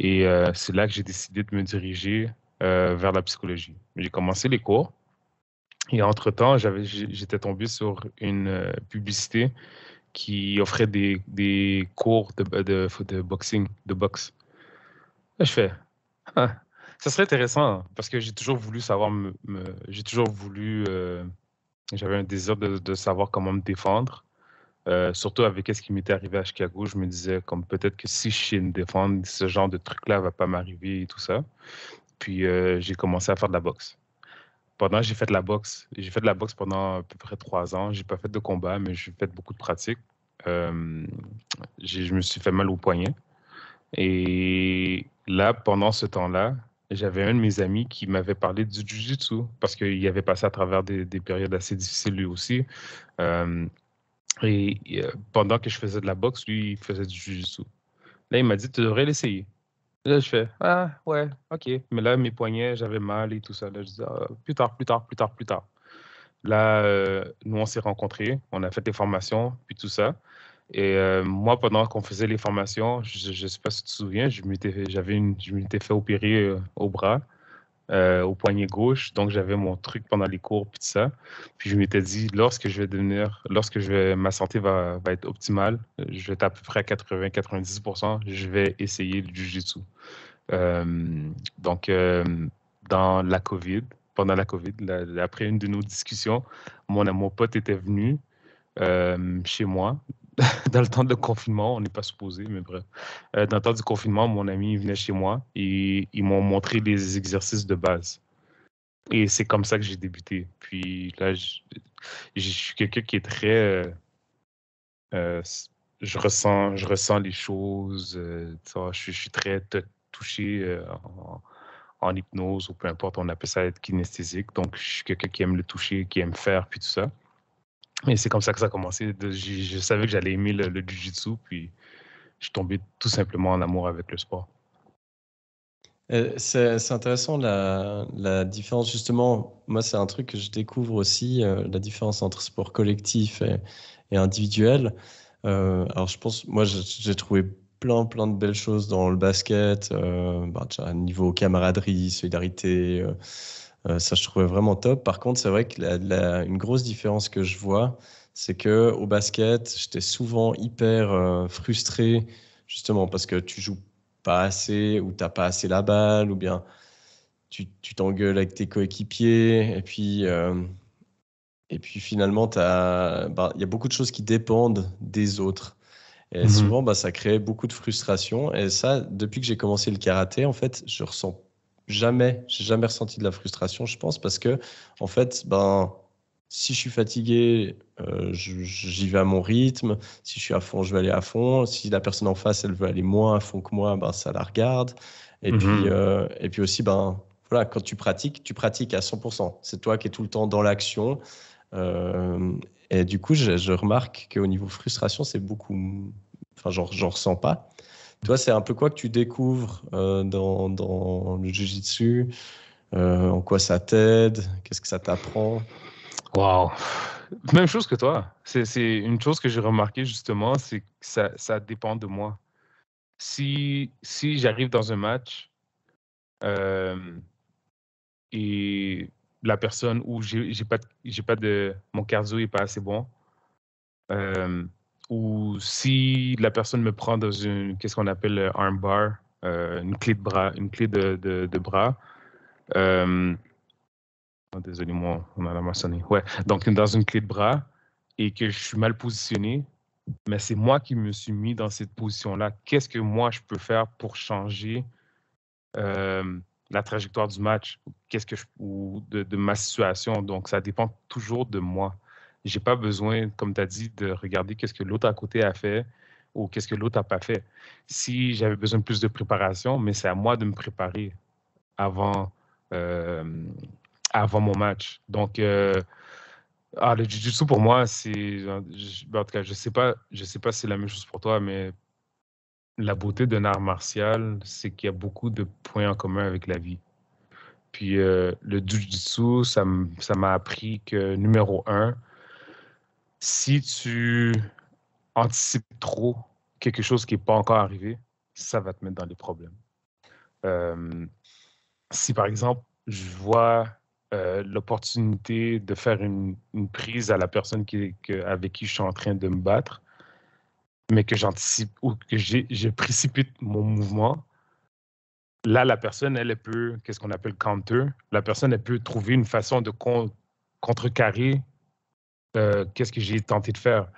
Et c'est là que j'ai décidé de me diriger vers la psychologie. J'ai commencé les cours et entre-temps, j'étais tombé sur une publicité qui offrait des cours de boxing, de boxe. Là, je fais, ah, ça serait intéressant parce que j'ai toujours voulu savoir j'ai toujours voulu, j'avais un désir de savoir comment me défendre. Surtout avec ce qui m'était arrivé à Chicago, je me disais comme peut-être que si je sais me défendre, ce genre de truc-là va pas m'arriver et tout ça. Puis j'ai commencé à faire de la boxe. J'ai fait de la boxe pendant à peu près 3 ans. J'ai pas fait de combat, mais j'ai fait beaucoup de pratiques. Euh, je me suis fait mal au poignet. Et là, pendant ce temps-là, j'avais un de mes amis qui m'avait parlé du Jiu-Jitsu parce qu'il avait passé à travers des périodes assez difficiles lui aussi. Euh, Pendant que je faisais de la boxe, lui, il faisait du Jiu-Jitsu. Là, il m'a dit, tu devrais l'essayer. Là, je fais, ah, ouais, OK. Mais là, mes poignets, j'avais mal et tout ça. Là, je dis, ah, plus tard, plus tard, plus tard, plus tard. Là, nous, on s'est rencontrés, on a fait des formations, puis tout ça. Et moi, pendant qu'on faisait les formations, je ne sais pas si tu te souviens, je m'étais fait opérer au bras, au poignet gauche. Donc, j'avais mon truc pendant les cours, puis tout ça. Puis, je m'étais dit, ma santé va être optimale, je vais être à peu près à 80-90%, je vais essayer le Jiu-Jitsu. Donc, dans la COVID, pendant la COVID, après une de nos discussions, mon pote était venu chez moi. Dans le temps de confinement, on n'est pas supposé, mais bref. Dans le temps du confinement, mon ami venait chez moi et ils m'ont montré les exercices de base. Et c'est comme ça que j'ai débuté. Puis là, je suis quelqu'un qui est très... euh, je ressens les choses. Tu vois, je suis très touché en hypnose ou peu importe, on appelle ça être kinesthésique. Donc, je suis quelqu'un qui aime le toucher, qui aime faire, puis tout ça. Et c'est comme ça que ça a commencé. Je savais que j'allais aimer le jiu-jitsu, puis je suis tombé tout simplement en amour avec le sport. C'est intéressant la différence, justement. Moi, c'est un truc que je découvre aussi, la différence entre sport collectif et individuel. Alors, je pense, moi, j'ai trouvé plein de belles choses dans le basket, déjà, niveau camaraderie, solidarité, ça, je trouvais vraiment top. Par contre, c'est vrai que une grosse différence que je vois, c'est que au basket, j'étais souvent hyper frustré, justement, parce que tu joues pas assez ou t'as pas assez la balle, ou bien tu t'engueules avec tes coéquipiers, et puis finalement, il y a beaucoup de choses qui dépendent des autres. Et Mhm. souvent, ça crée beaucoup de frustration. Et ça, depuis que j'ai commencé le karaté, en fait, j'ai jamais ressenti de la frustration, je pense, parce que, en fait, si je suis fatigué, j'y vais à mon rythme. Si je suis à fond, je vais aller à fond. Si la personne en face, elle veut aller moins à fond que moi, ça la regarde. Mhm. Et puis aussi, voilà, quand tu pratiques à 100%. C'est toi qui es tout le temps dans l'action. Euh, et du coup, je remarque qu'au niveau frustration, c'est beaucoup. Enfin, j'en ressens pas. Toi, c'est un peu quoi que tu découvres dans le jiu-jitsu? En quoi ça t'aide? Qu'est-ce que ça t'apprend? Wow. Même chose que toi. C'est une chose que j'ai remarqué justement, c'est que ça dépend de moi. Si j'arrive dans un match euh, et la personne où mon cardio n'est pas assez bon, ou si la personne me prend dans qu'est-ce qu'on appelle arm bar, une clé de bras, de bras. Désolé, on en a mentionné. Ouais, donc dans une clé de bras et que je suis mal positionné, mais c'est moi qui me suis mis dans cette position-là. Qu'est-ce que moi je peux faire pour changer la trajectoire du match, ou de ma situation? Donc, ça dépend toujours de moi. J'ai pas besoin, comme tu as dit, de regarder qu'est-ce que l'autre à côté a fait ou qu'est-ce que l'autre n'a pas fait. Si j'avais besoin de plus de préparation, mais c'est à moi de me préparer avant, avant mon match. Donc, le jiu-jitsu pour moi, en tout cas, je sais pas si c'est la même chose pour toi, mais la beauté d'un art martial, c'est qu'il y a beaucoup de points en commun avec la vie. Puis le jiu-jitsu, ça m'a appris que, numéro un, si tu anticipes trop quelque chose qui n'est pas encore arrivé, ça va te mettre dans des problèmes. Si, par exemple, je vois l'opportunité de faire une prise à la personne avec qui je suis en train de me battre, mais que j'anticipe ou que je précipite mon mouvement, là, la personne, elle peut, qu'est-ce qu'on appelle counter, la personne, elle peut trouver une façon de contrecarrer qu'est-ce que j'ai tenté de faire.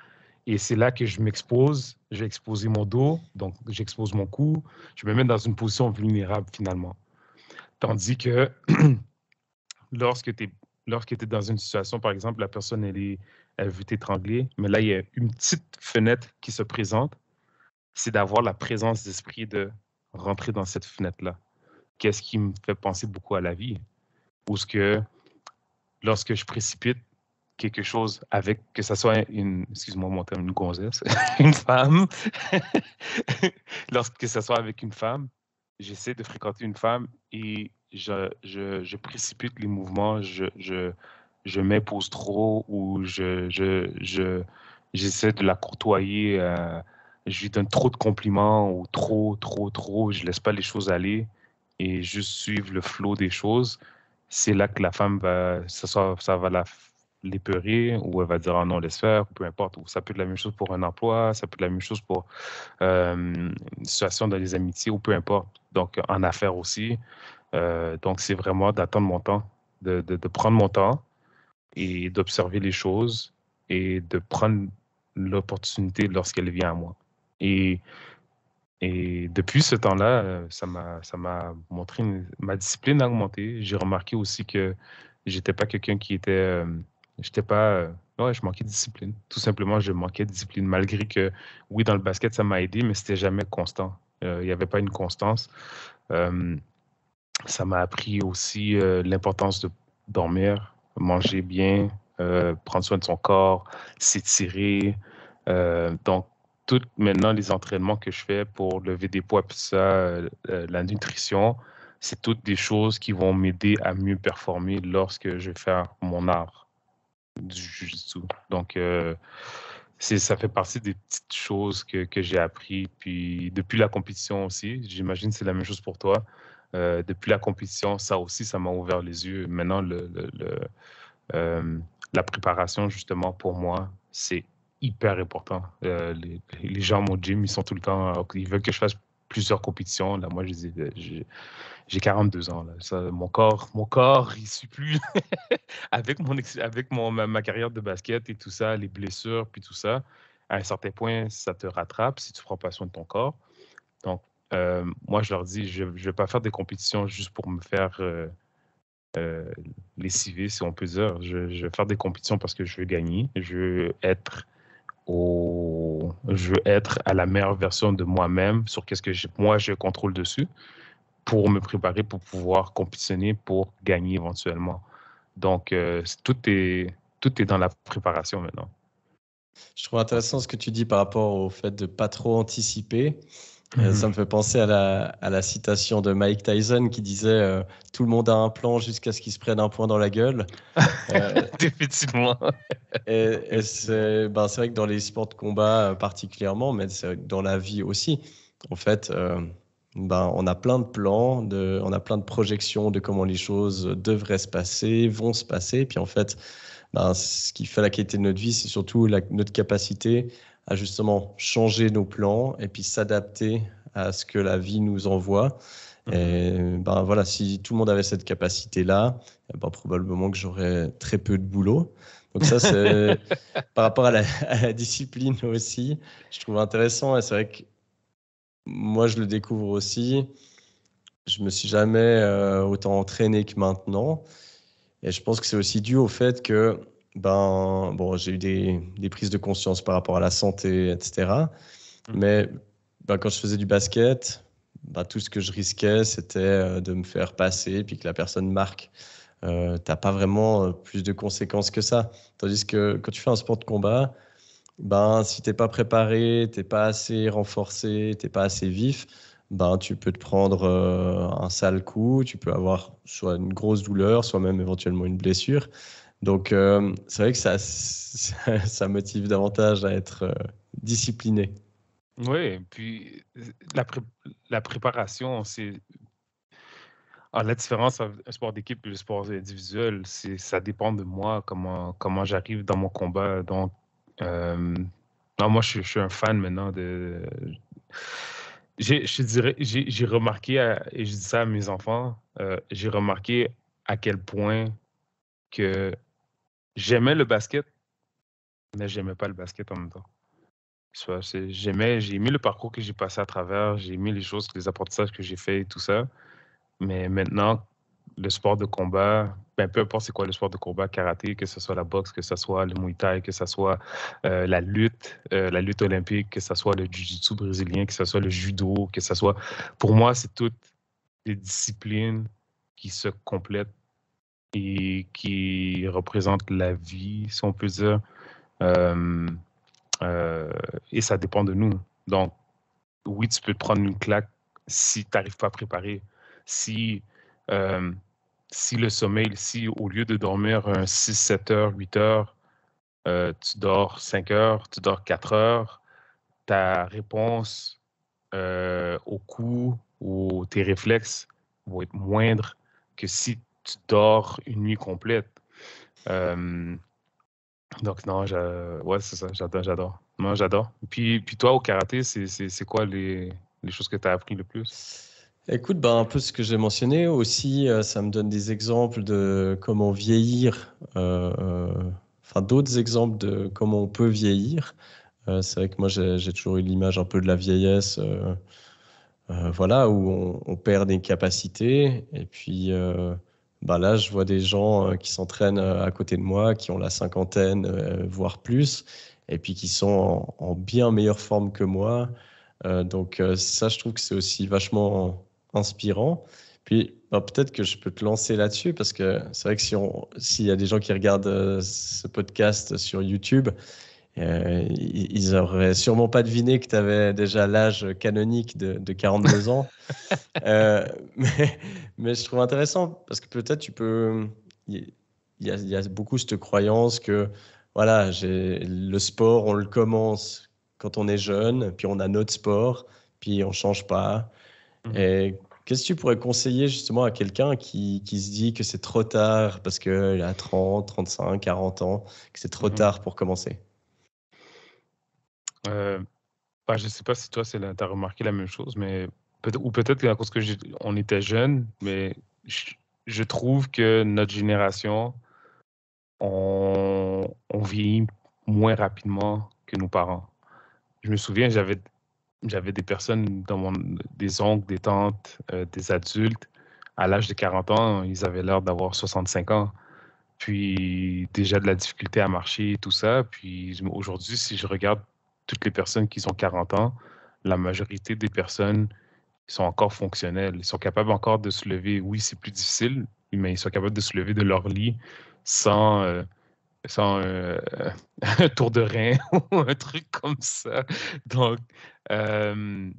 Et c'est là que je m'expose, j'ai exposé mon dos, donc j'expose mon cou, je me mets dans une position vulnérable finalement. Tandis que lorsque tu es dans une situation, par exemple, la personne, elle veut t'étrangler, mais là, il y a une petite fenêtre qui se présente, c'est d'avoir la présence d'esprit de rentrer dans cette fenêtre-là. Qu'est-ce qui me fait penser beaucoup à la vie? Ou ce que, lorsque je précipite quelque chose avec, que ce soit excuse-moi mon terme, une gonzesse, une femme, lorsque ce soit avec une femme, j'essaie de fréquenter une femme et je précipite les mouvements, je m'impose trop ou j'essaie de la courtoyer, je lui donne trop de compliments ou trop, je laisse pas les choses aller et juste suivre le flot des choses. C'est là que la femme ça va l'épeurer ou elle va dire ah non, laisse faire, peu importe. Ou ça peut être la même chose pour un emploi, ça peut être la même chose pour une situation dans les amitiés ou peu importe. Donc en affaires aussi. Donc c'est vraiment d'attendre mon temps, de prendre mon temps et d'observer les choses et de prendre l'opportunité lorsqu'elle vient à moi. Et depuis ce temps-là, ça m'a montré ma discipline a augmenté. J'ai remarqué aussi que j'étais pas quelqu'un qui était, j'étais pas, ouais, je manquais de discipline. Tout simplement, je manquais de discipline malgré que, oui, dans le basket, ça m'a aidé, mais c'était jamais constant. Il n'y avait pas une constance. Ça m'a appris aussi l'importance de dormir, manger bien, prendre soin de son corps, s'étirer. Donc, maintenant, les entraînements que je fais pour lever des poids, puis ça, la nutrition, c'est toutes des choses qui vont m'aider à mieux performer lorsque je vais faire mon art du jiu-jitsu. Donc, ça fait partie des petites choses que j'ai appris. Puis, depuis la compétition aussi, j'imagine que c'est la même chose pour toi. Depuis la compétition, ça aussi, ça m'a ouvert les yeux. Maintenant, la préparation, justement, pour moi, c'est hyper important. Les gens à mon gym, ils sont tout le temps, ils veulent que je fasse plusieurs compétitions. Là, moi, j'ai 42 ans. Là. Mon corps, il ne suit plus. Avec ma carrière de basket et tout ça, les blessures, puis tout ça, à un certain point, ça te rattrape si tu ne prends pas soin de ton corps. Donc, moi, je leur dis, je ne vais pas faire des compétitions juste pour me faire lessiver, si on peut dire. Je vais faire des compétitions parce que je veux gagner. Je veux être à la meilleure version de moi-même sur qu'est-ce que moi, je contrôle dessus pour me préparer pour pouvoir compétitionner, pour gagner éventuellement. Donc, tout est dans la préparation maintenant. Je trouve intéressant ce que tu dis par rapport au fait de ne pas trop anticiper. Ça me fait penser à la citation de Mike Tyson qui disait tout le monde a un plan jusqu'à ce qu'il se prenne un point dans la gueule. Définitivement. Et c'est vrai que dans les sports de combat particulièrement, mais c'est dans la vie aussi. En fait, ben, on a plein de plans, on a plein de projections de comment les choses devraient se passer, vont se passer. Puis en fait, ben, ce qui fait la qualité de notre vie, c'est surtout notre capacité à justement changer nos plans et puis s'adapter à ce que la vie nous envoie. Et ben voilà, si tout le monde avait cette capacité-là, eh ben, probablement que j'aurais très peu de boulot. Donc ça, c'est par rapport à la discipline aussi, je trouve intéressant. Et c'est vrai que moi, je le découvre aussi. Je me suis jamais autant entraîné que maintenant. Et je pense que c'est aussi dû au fait que ben, bon, j'ai eu des prises de conscience par rapport à la santé, etc. Mais ben, quand je faisais du basket, ben, tout ce que je risquais, c'était de me faire passer puis que la personne marque. T'as pas vraiment plus de conséquences que ça. Tandis que quand tu fais un sport de combat, ben, si t'es pas préparé, t'es pas assez renforcé, t'es pas assez vif, ben, tu peux te prendre un sale coup, tu peux avoir soit une grosse douleur, soit même éventuellement une blessure. Donc, c'est vrai que ça motive davantage à être discipliné. Oui, puis la, pré- la préparation, c'est. Ah, la différence entre un sport d'équipe et le sport individuel, ça dépend de moi, comment j'arrive dans mon combat. Donc, euh, non, moi, je suis un fan maintenant de. Je te dirais, j'ai remarqué, et je dis ça à mes enfants, j'ai remarqué à quel point que j'aimais le basket, mais j'aimais pas le basket en même temps. J'ai aimé le parcours que j'ai passé à travers, j'ai aimé les choses, les apprentissages que j'ai fait et tout ça. Mais maintenant, le sport de combat, ben, peu importe c'est quoi le sport de combat, karaté, que ce soit la boxe, que ce soit le muay thai, que ce soit la lutte olympique, que ce soit le jiu-jitsu brésilien, que ce soit le judo, que ce soit... Pour moi, c'est toutes des disciplines qui se complètent et qui représentent la vie, si on peut dire. Euh, et ça dépend de nous. Donc, oui, tu peux te prendre une claque si tu n'arrives pas à préparer. Si, euh, si le sommeil, si au lieu de dormir 6, 7 heures, 8 heures, tu dors 5 heures, tu dors 4 heures, ta réponse au coup ou tes réflexes vont être moindres que si tu dors une nuit complète. Euh, donc, non, ouais, c'est ça, j'adore. Non, j'adore. Puis toi, au karaté, c'est quoi les choses que tu as appris le plus? Écoute, ben, un peu ce que j'ai mentionné aussi, ça me donne des exemples de comment vieillir, enfin d'autres exemples de comment on peut vieillir. C'est vrai que moi j'ai toujours eu l'image un peu de la vieillesse, voilà, où on perd des capacités. Et puis ben là, je vois des gens qui s'entraînent à côté de moi, qui ont la cinquantaine, voire plus, et puis qui sont en bien meilleure forme que moi. Donc ça, je trouve que c'est aussi vachement inspirant. Puis bah, peut-être que je peux te lancer là-dessus parce que c'est vrai que s'il y a des gens qui regardent ce podcast sur YouTube, ils auraient sûrement pas deviné que tu avais déjà l'âge canonique de 42 ans. Euh, mais, mais je trouve intéressant parce que peut-être tu peux. Il y a beaucoup cette croyance que voilà, le sport, on le commence quand on est jeune, puis on a notre sport, puis on change pas. Mhm. Et qu'est-ce que tu pourrais conseiller justement à quelqu'un qui se dit que c'est trop tard parce qu'il a 30, 35, 40 ans, que c'est trop Mhm. tard pour commencer? Euh, bah, je sais pas si toi, tu as remarqué la même chose, mais ou peut-être à cause que on était jeunes, mais je, je trouve que notre génération, on vieillit moins rapidement que nos parents. Je me souviens, j'avais des personnes des oncles, des tantes, des adultes, à l'âge de 40 ans, ils avaient l'air d'avoir 65 ans. Puis déjà de la difficulté à marcher et tout ça. Puis aujourd'hui, si je regarde toutes les personnes qui ont 40 ans, la majorité des personnes sont encore fonctionnelles. Ils sont capables encore de se lever. Oui, c'est plus difficile, mais ils sont capables de se lever de leur lit sans, sans un tour de rein ou un truc comme ça. Donc, euh,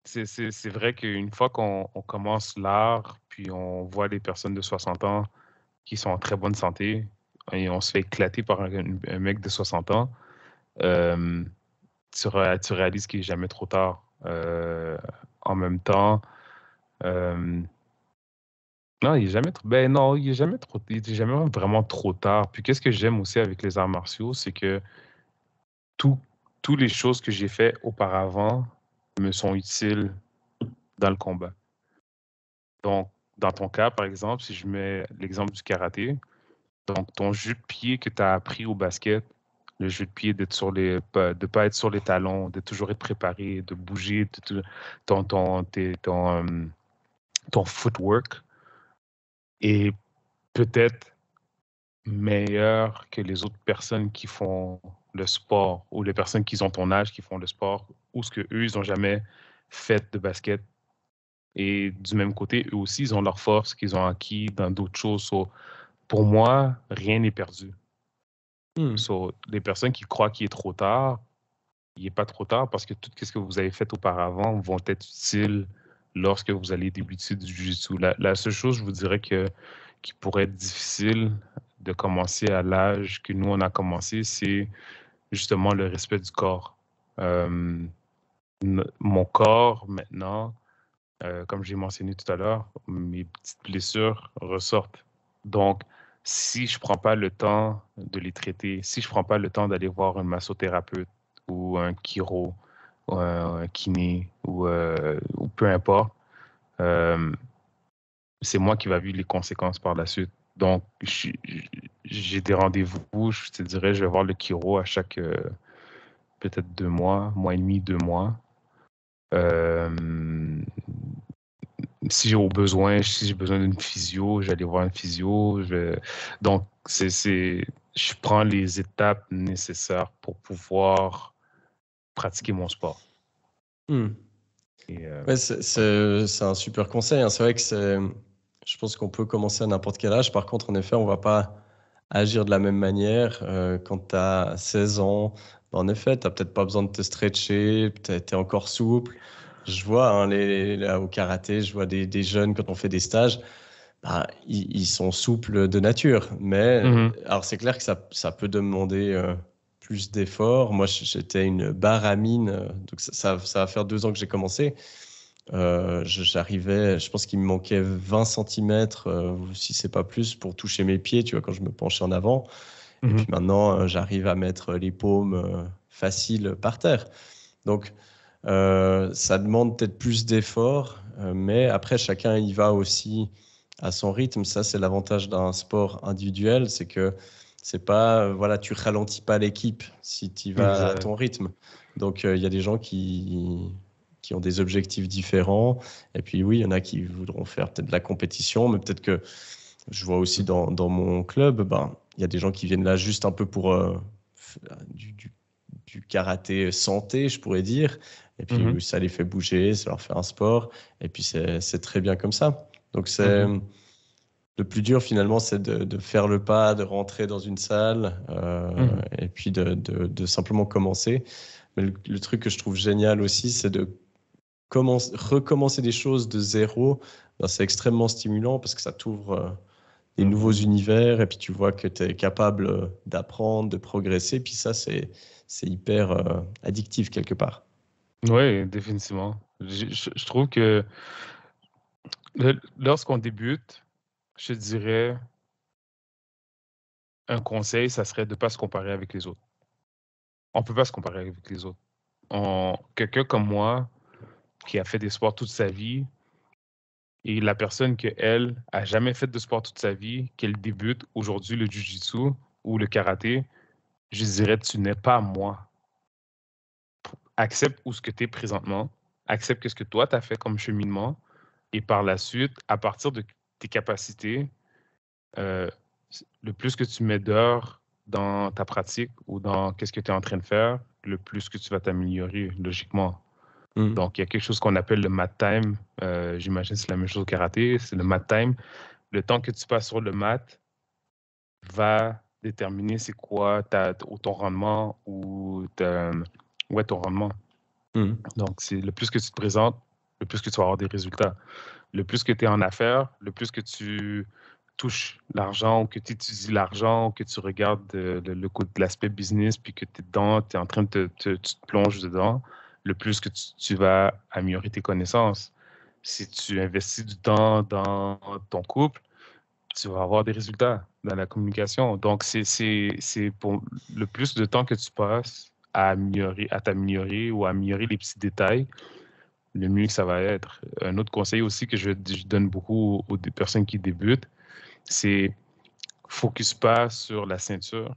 c'est vrai qu'une fois qu'on commence l'art, puis on voit des personnes de 60 ans qui sont en très bonne santé et on se fait éclater par un mec de 60 ans, tu réalises qu'il n'est jamais trop tard. En même temps, euh, non, il est jamais trop. Ben non, il est jamais vraiment trop tard. Puis qu'est-ce que j'aime aussi avec les arts martiaux, c'est que tout, toutes les choses que j'ai fait auparavant me sont utiles dans le combat. Donc, dans ton cas, par exemple, si je mets l'exemple du karaté, donc ton jeu de pied que tu as appris au basket, le jeu de pied d'être de pas être sur les talons, de toujours être préparé, de bouger, ton, ton, ton footwork est peut-être meilleur que les autres personnes qui font le sport ou les personnes qui ont ton âge qui font le sport ou ce que eux ils n'ont jamais fait de basket. Et du même côté, eux aussi, ils ont leur force qu'ils ont acquis dans d'autres choses. So, pour moi, rien n'est perdu. So, les personnes qui croient qu'il est trop tard, il n'est pas trop tard parce que tout ce que vous avez fait auparavant vont être utiles lorsque vous allez débuter du jiu-jitsu. La seule chose, je vous dirais qui pourrait être difficile de commencer à l'âge que nous, on a commencé, c'est justement le respect du corps. Mon corps, maintenant, comme j'ai mentionné tout à l'heure, mes petites blessures ressortent. Donc, si je ne prends pas le temps de les traiter, si je ne prends pas le temps d'aller voir un massothérapeute ou un chiro, ou un kiné ou peu importe, euh, c'est moi qui va vivre les conséquences par la suite. Donc, j'ai des rendez-vous, je te dirais, je vais voir le chiro à chaque peut-être 2 mois, mois et demi, 2 mois. Si j'ai besoin d'une physio, j'allais voir un physio. Donc, je prends les étapes nécessaires pour pouvoir pratiquer mon sport. Ouais, c'est un super conseil, hein. C'est vrai que je pense qu'on peut commencer à n'importe quel âge. Par contre, en effet, on ne va pas agir de la même manière quand tu as 16 ans. En effet, tu n'as peut-être pas besoin de te stretcher, tu es encore souple. Je vois hein, là, au karaté, je vois des jeunes quand on fait des stages, bah, ils sont souples de nature. Mais alors c'est clair que ça peut demander plus d'efforts. Moi, j'étais une baramine, donc ça va faire 2 ans que j'ai commencé. J'arrivais, je pense qu'il me manquait 20 cm, si c'est pas plus, pour toucher mes pieds, tu vois, quand je me penchais en avant. Et puis maintenant, j'arrive à mettre les paumes faciles par terre. Donc, ça demande peut-être plus d'efforts, mais après, chacun y va aussi à son rythme. Ça, c'est l'avantage d'un sport individuel, c'est que c'est pas, voilà, tu ralentis pas l'équipe si tu vas à ton rythme. Donc, il y a des gens qui ont des objectifs différents. Et puis, oui, il y en a qui voudront faire peut-être de la compétition, mais peut-être que je vois aussi dans mon club, ben, il y a des gens qui viennent là juste un peu pour du, du- du karaté santé, je pourrais dire. Et puis, ça les fait bouger, ça leur fait un sport. Et puis, c'est très bien comme ça. Donc, le plus dur, finalement, c'est de faire le pas, de rentrer dans une salle et puis de simplement commencer. Mais le truc que je trouve génial aussi, c'est de recommencer des choses de zéro. Ben, c'est extrêmement stimulant parce que ça t'ouvre des nouveaux univers et puis tu vois que tu es capable d'apprendre, de progresser. Puis ça, c'est hyper addictif quelque part. Oui, définitivement. Je trouve que lorsqu'on débute, je dirais un conseil, ça serait de ne pas se comparer avec les autres. On ne peut pas se comparer avec les autres. Quelqu'un comme moi, qui a fait des sports toute sa vie, et la personne que elle a jamais fait de sport toute sa vie, qu'elle débute aujourd'hui le jiu-jitsu ou le karaté, je dirais tu n'es pas moi. Accepte où ce que tu es présentement, accepte ce que toi tu as fait comme cheminement et par la suite, à partir de tes capacités, euh, le plus que tu mets d'heures dans ta pratique ou dans qu'est-ce que tu es en train de faire, le plus que tu vas t'améliorer logiquement. Donc, il y a quelque chose qu'on appelle le mat time. J'imagine que c'est la même chose au karaté. C'est le mat time. Le temps que tu passes sur le mat va déterminer c'est quoi ton rendement ou ton rendement. Donc, c'est le plus que tu te présentes, le plus que tu vas avoir des résultats. Le plus que tu es en affaires, le plus que tu touches l'argent ou que tu étudies l'argent ou que tu regardes l'aspect business puis que tu es dedans, tu es en train tu te plonges dedans, le plus que tu vas améliorer tes connaissances. Si tu investis du temps dans ton couple, tu vas avoir des résultats dans la communication. Donc, c'est pour le plus de temps que tu passes à t'améliorer ou à améliorer les petits détails, le mieux que ça va être. Un autre conseil aussi que je donne beaucoup aux personnes qui débutent, c'est focus pas sur la ceinture,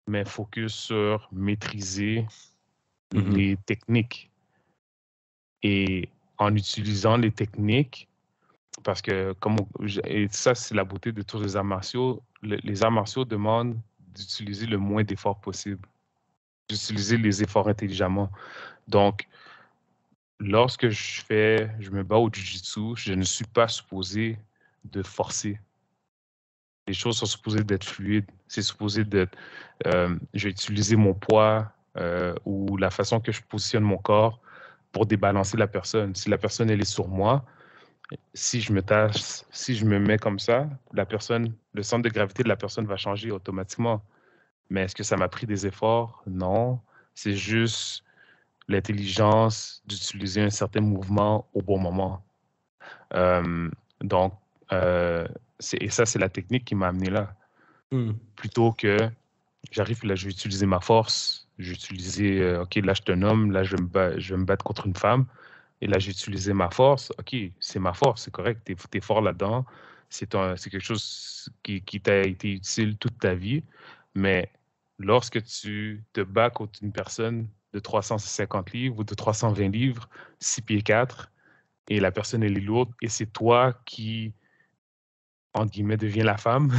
mais focus sur maîtriser les techniques. Et en utilisant les techniques, parce que et ça, c'est la beauté de tous les arts martiaux, les arts martiaux demandent d'utiliser le moins d'efforts possible, d'utiliser les efforts intelligemment. Donc, lorsque je me bats au jiu-jitsu, je ne suis pas supposé de forcer. Les choses sont supposées d'être fluides. C'est supposé d'être, je vais utiliser mon poids ou la façon que je positionne mon corps pour débalancer la personne. Si la personne, elle est sur moi, si je me tasse, si je me mets comme ça, le centre de gravité de la personne va changer automatiquement. Mais est-ce que ça m'a pris des efforts? Non. C'est juste l'intelligence d'utiliser un certain mouvement au bon moment. Donc, et ça, c'est la technique qui m'a amené là. Plutôt que j'arrive, là, je vais utiliser ma force. Je vais utiliser, OK, là, je suis un homme, là, je vais me battre contre une femme. Et là, j'ai utilisé ma force. OK, c'est ma force, c'est correct. Tu es fort là-dedans. C'est quelque chose qui t'a été utile toute ta vie. Mais lorsque tu te bats contre une personne de 350 livres ou de 320 livres, 6 pieds 4, et la personne, elle est lourde, et c'est toi qui, entre guillemets, deviens la femme,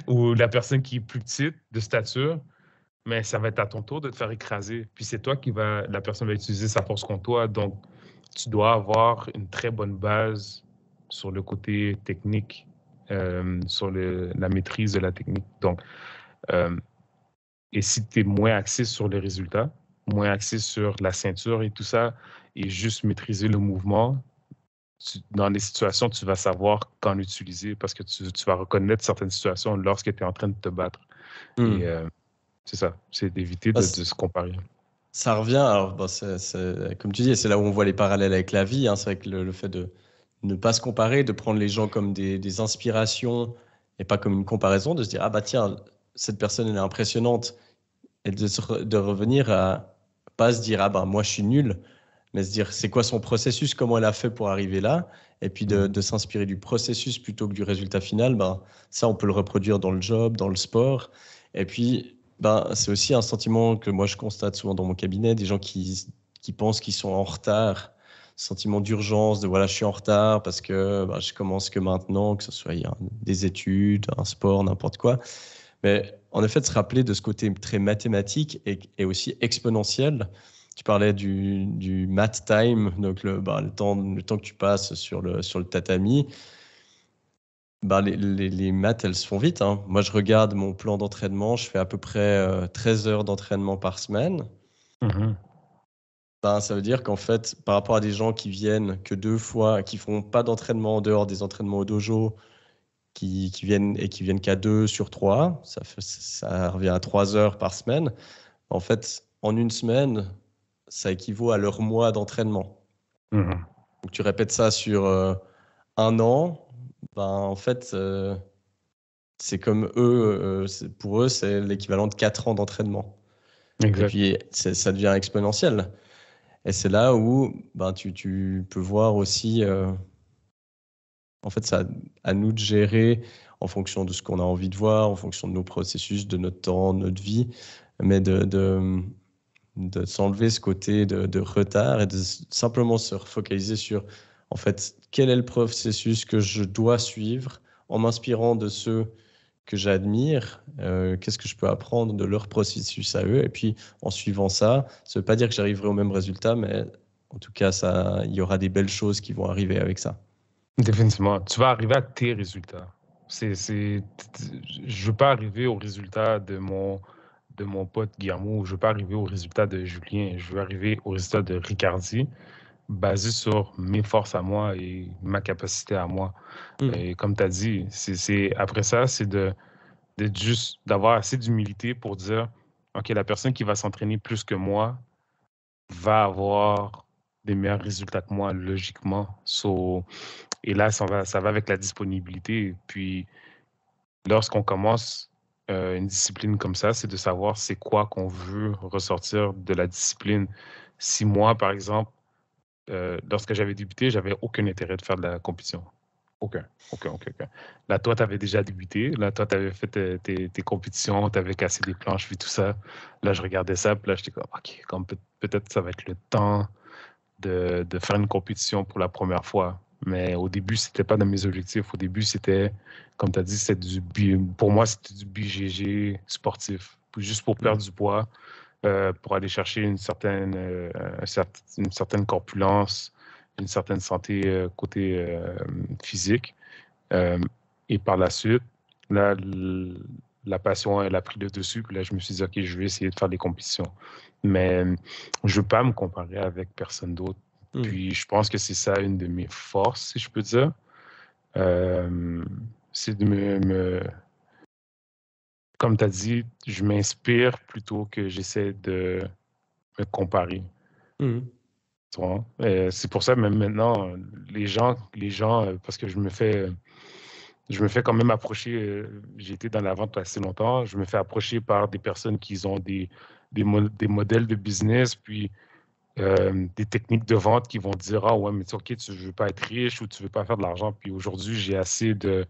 ou la personne qui est plus petite de stature, mais ça va être à ton tour de te faire écraser. Puis c'est toi la personne va utiliser sa force contre toi. Donc, tu dois avoir une très bonne base sur le côté technique, sur la maîtrise de la technique. Donc, et si tu es moins axé sur les résultats, moins axé sur la ceinture et tout ça, et juste maîtriser le mouvement, dans les situations, tu vas savoir quand l'utiliser parce que tu vas reconnaître certaines situations lorsque tu es en train de te battre. Et c'est ça, c'est d'éviter de se comparer. Ça revient, alors comme tu dis, c'est là où on voit les parallèles avec la vie. Hein. C'est vrai que le fait de ne pas se comparer, de prendre les gens comme des inspirations et pas comme une comparaison, de se dire, ah bah tiens, cette personne elle est impressionnante, et de revenir à pas se dire, ah bah moi je suis nul, mais se dire, c'est quoi son processus, comment elle a fait pour arriver là, et puis de s'inspirer du processus plutôt que du résultat final. Ben, ça, on peut le reproduire dans le job, dans le sport. Et puis, ben, c'est aussi un sentiment que moi je constate souvent dans mon cabinet, des gens qui pensent qu'ils sont en retard, sentiment d'urgence, de voilà, je suis en retard parce que ben, je commence que maintenant, que ce soit des études, un sport, n'importe quoi. Mais en effet, de se rappeler de ce côté très mathématique et aussi exponentiel. Tu parlais du mat time, donc le temps que tu passes sur le tatami. Ben, les maths, elles se font vite. Hein. Moi, je regarde mon plan d'entraînement, je fais à peu près 13 heures d'entraînement par semaine. Ben, ça veut dire qu'en fait, par rapport à des gens qui viennent que 2 fois, qui font pas d'entraînement en dehors des entraînements au dojo, qui viennent qu'à 2 sur 3, ça revient à 3 heures par semaine. En fait, en une semaine, ça équivaut à leur mois d'entraînement. Donc, tu répètes ça sur 1 an, ben, en fait, c'est comme eux, pour eux, c'est l'équivalent de 4 ans d'entraînement. Exact. Et puis, ça devient exponentiel. Et c'est là où ben, tu peux voir aussi, en fait, c'est à nous de gérer en fonction de ce qu'on a envie de voir, en fonction de nos processus, de notre temps, de notre vie, mais de s'enlever ce côté de retard et de simplement se refocaliser sur, en fait, quel est le processus que je dois suivre en m'inspirant de ceux que j'admire, qu'est-ce que je peux apprendre de leur processus à eux, et puis en suivant ça, ça ne veut pas dire que j'arriverai au même résultat, mais en tout cas, il y aura des belles choses qui vont arriver avec ça. Définitivement. Tu vas arriver à tes résultats. Je ne veux pas arriver au résultat de mon pote Guillermo, je ne veux pas arriver au résultat de Julien, je veux arriver au résultat de Ricardi, basé sur mes forces à moi et ma capacité à moi. Et comme tu as dit, après ça, c'est juste d'avoir assez d'humilité pour dire, OK, la personne qui va s'entraîner plus que moi va avoir des meilleurs résultats que moi, logiquement. Et là, ça va avec la disponibilité. Puis, lorsqu'on commence une discipline comme ça, c'est de savoir c'est quoi qu'on veut ressortir de la discipline. Si moi, par exemple, lorsque j'avais débuté, j'avais aucun intérêt de faire de la compétition. Aucun. Là, toi, tu avais déjà débuté. Là, toi, tu avais fait tes compétitions, tu avais cassé des planches, puis tout ça. Là, je regardais ça, puis là, j'étais comme, OK, peut-être ça va être le temps de faire une compétition pour la première fois. Mais au début, c'était pas dans mes objectifs. Au début, c'était, comme tu as dit, pour moi, c'était du BJJ sportif. Juste pour perdre du poids, pour aller chercher une certaine corpulence, une certaine santé côté physique. Euh, et par la suite, là, la passion, elle a pris le dessus. Puis là, je me suis dit, OK, je vais essayer de faire des compétitions. Mais je ne veux pas me comparer avec personne d'autre. Puis je pense que c'est ça une de mes forces, si je peux dire. C'est de comme tu as dit, je m'inspire plutôt que j'essaie de me comparer. Tu vois? C'est pour ça, même maintenant, parce que je me fais quand même approcher, j'ai été dans la vente assez longtemps, je me fais approcher par des personnes qui ont des modèles de business, puis des techniques de vente qui vont dire, ah ouais, mais OK, tu veux pas être riche ou tu veux pas faire de l'argent. Puis aujourd'hui, j'ai assez de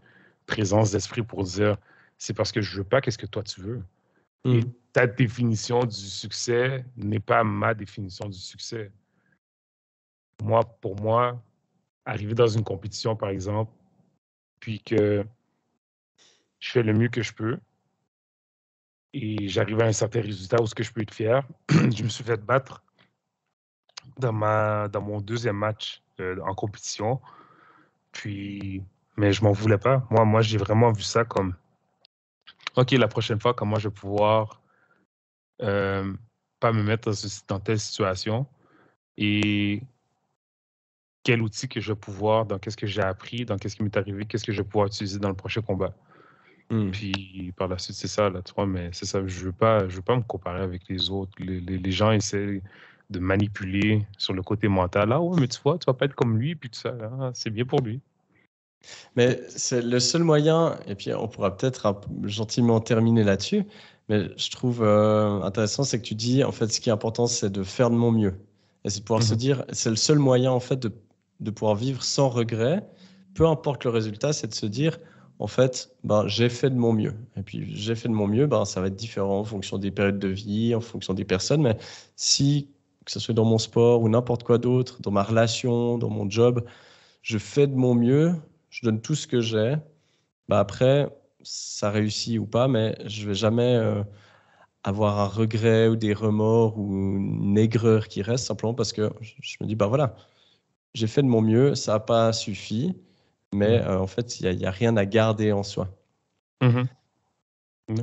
présence d'esprit pour dire, c'est parce que je veux pas, qu'est-ce que toi tu veux? Et ta définition du succès n'est pas ma définition du succès. Pour moi, arriver dans une compétition, par exemple, puis que je fais le mieux que je peux et j'arrive à un certain résultat où ce que je peux être fier, je me suis fait battre dans mon deuxième match en compétition. Puis, mais je m'en voulais pas. Moi, j'ai vraiment vu ça comme, OK, la prochaine fois, comment je vais pouvoir euh, pas me mettre dans telle situation et quel outil que je vais pouvoir, dans qu'est-ce que j'ai appris, dans qu'est-ce qui m'est arrivé, qu'est-ce que je vais pouvoir utiliser dans le prochain combat. Puis par la suite, c'est ça, là, tu vois, mais c'est ça, je veux pas me comparer avec les autres. Les gens essaient de manipuler sur le côté mental. Ah ouais, mais tu vois, tu vas pas être comme lui, puis tout ça, ah, c'est bien pour lui. Mais c'est le seul moyen, et puis on pourra peut-être gentiment terminer là-dessus, mais je trouve intéressant, c'est que tu dis, en fait, ce qui est important, c'est de faire de mon mieux. Et c'est de pouvoir se dire, c'est le seul moyen, en fait, de pouvoir vivre sans regret, peu importe le résultat, c'est de se dire, en fait, ben, j'ai fait de mon mieux. Et puis, j'ai fait de mon mieux, ben, ça va être différent en fonction des périodes de vie, en fonction des personnes, mais si, que ce soit dans mon sport ou n'importe quoi d'autre, dans ma relation, dans mon job, je fais de mon mieux, je donne tout ce que j'ai. Bah après, ça réussit ou pas, mais je vais jamais avoir un regret ou des remords ou une aigreur qui reste simplement parce que je me dis, bah voilà, j'ai fait de mon mieux, ça n'a pas suffi, mais en fait, il y a rien à garder en soi.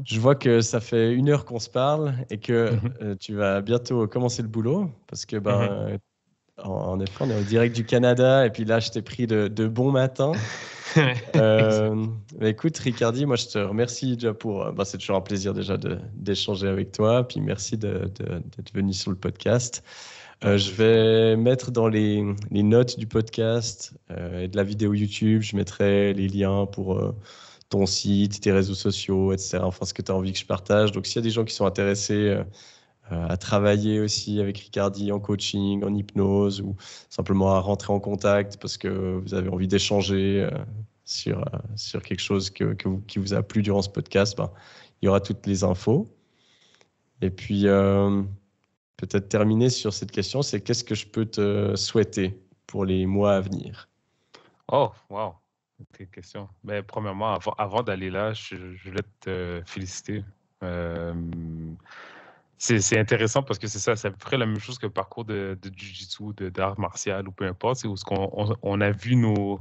Je vois que ça fait 1 heure qu'on se parle et que tu vas bientôt commencer le boulot parce que ben, en effet, on est au direct du Canada et puis là, je t'ai pris de bon matin. Bah écoute, Ricardi, moi je te remercie déjà pour. Bah, c'est toujours un plaisir déjà d'échanger avec toi. Puis merci d'être venu sur le podcast. Je vais mettre dans les notes du podcast et de la vidéo YouTube, je mettrai les liens pour ton site, tes réseaux sociaux, etc. Enfin, ce que tu as envie que je partage. Donc, s'il y a des gens qui sont intéressés à travailler aussi avec Ricardi en coaching, en hypnose ou simplement à rentrer en contact parce que vous avez envie d'échanger sur quelque chose qui vous a plu durant ce podcast, ben, il y aura toutes les infos. Et puis, peut-être terminer sur cette question, c'est qu'est-ce que je peux te souhaiter pour les mois à venir? Oh, wow. Quelle question. Mais premièrement, avant d'aller là, je voulais te féliciter. C'est intéressant parce que c'est ça, c'est à peu près la même chose que le parcours de Jiu-Jitsu, d'art martial ou peu importe. C'est où on a vu nos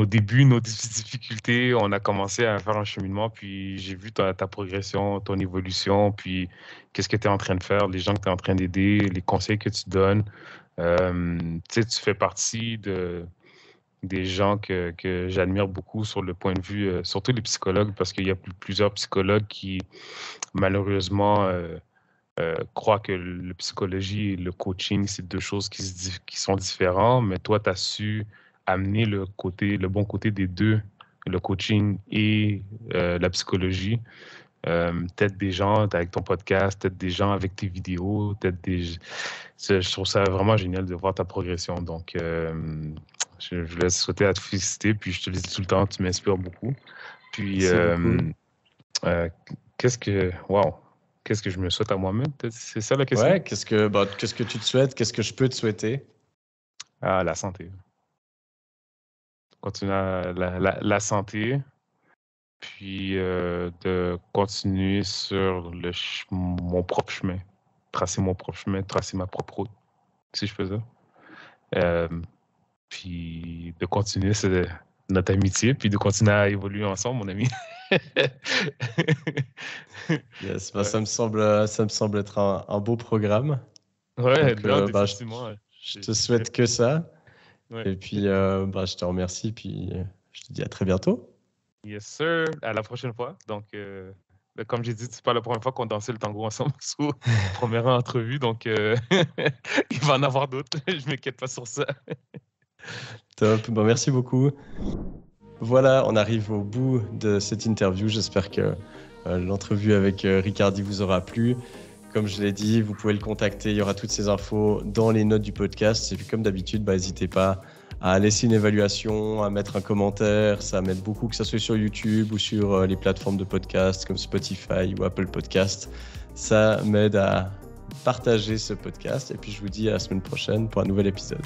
débuts, nos difficultés, on a commencé à faire un cheminement, puis j'ai vu ta progression, ton évolution, puis qu'est-ce que tu es en train de faire, les gens que tu es en train d'aider, les conseils que tu donnes. Tu sais, tu fais partie des gens que j'admire beaucoup sur le point de vue, surtout les psychologues, parce qu'il y a plusieurs psychologues qui, malheureusement, croient que la psychologie et le coaching, c'est deux choses qui sont différentes, mais toi, tu as su amener le bon côté des deux, le coaching et la psychologie. Peut-être des gens avec ton podcast, peut-être des gens avec tes vidéos, je trouve ça vraiment génial de voir ta progression. Donc, je voulais souhaiter à te féliciter, puis je te le dis tout le temps, tu m'inspires beaucoup. Puis, qu'est-ce que je me souhaite à moi-même? C'est ça la question? Ouais, qu'est-ce que tu te souhaites? Qu'est-ce que je peux te souhaiter? Ah, la santé. Continuer la santé, puis de continuer sur mon propre chemin, tracer mon propre chemin, tracer ma propre route, si je fais ça. Puis de continuer notre amitié, puis de continuer à évoluer ensemble, mon ami. Yes, ça me semble être un beau programme. Ouais, donc, je te souhaite que ça. Ouais. Et puis, je te remercie, puis je te dis à très bientôt. Yes, sir. À la prochaine fois. Donc, comme j'ai dit, c'est pas la première fois qu'on dansait le tango ensemble sous première entrevue, donc il va en avoir d'autres. Je m'inquiète pas sur ça. Top. Merci beaucoup. Voilà, on arrive au bout de cette interview. J'espère que l'entrevue avec Ricardy vous aura plu. Comme je l'ai dit, vous pouvez le contacter. Il y aura toutes ces infos dans les notes du podcast. Et puis, comme d'habitude, n'hésitez pas à laisser une évaluation, à mettre un commentaire. Ça m'aide beaucoup, que ça soit sur YouTube ou sur les plateformes de podcast comme Spotify ou Apple Podcast. Ça m'aide à partager ce podcast. Et puis, je vous dis à la semaine prochaine pour un nouvel épisode.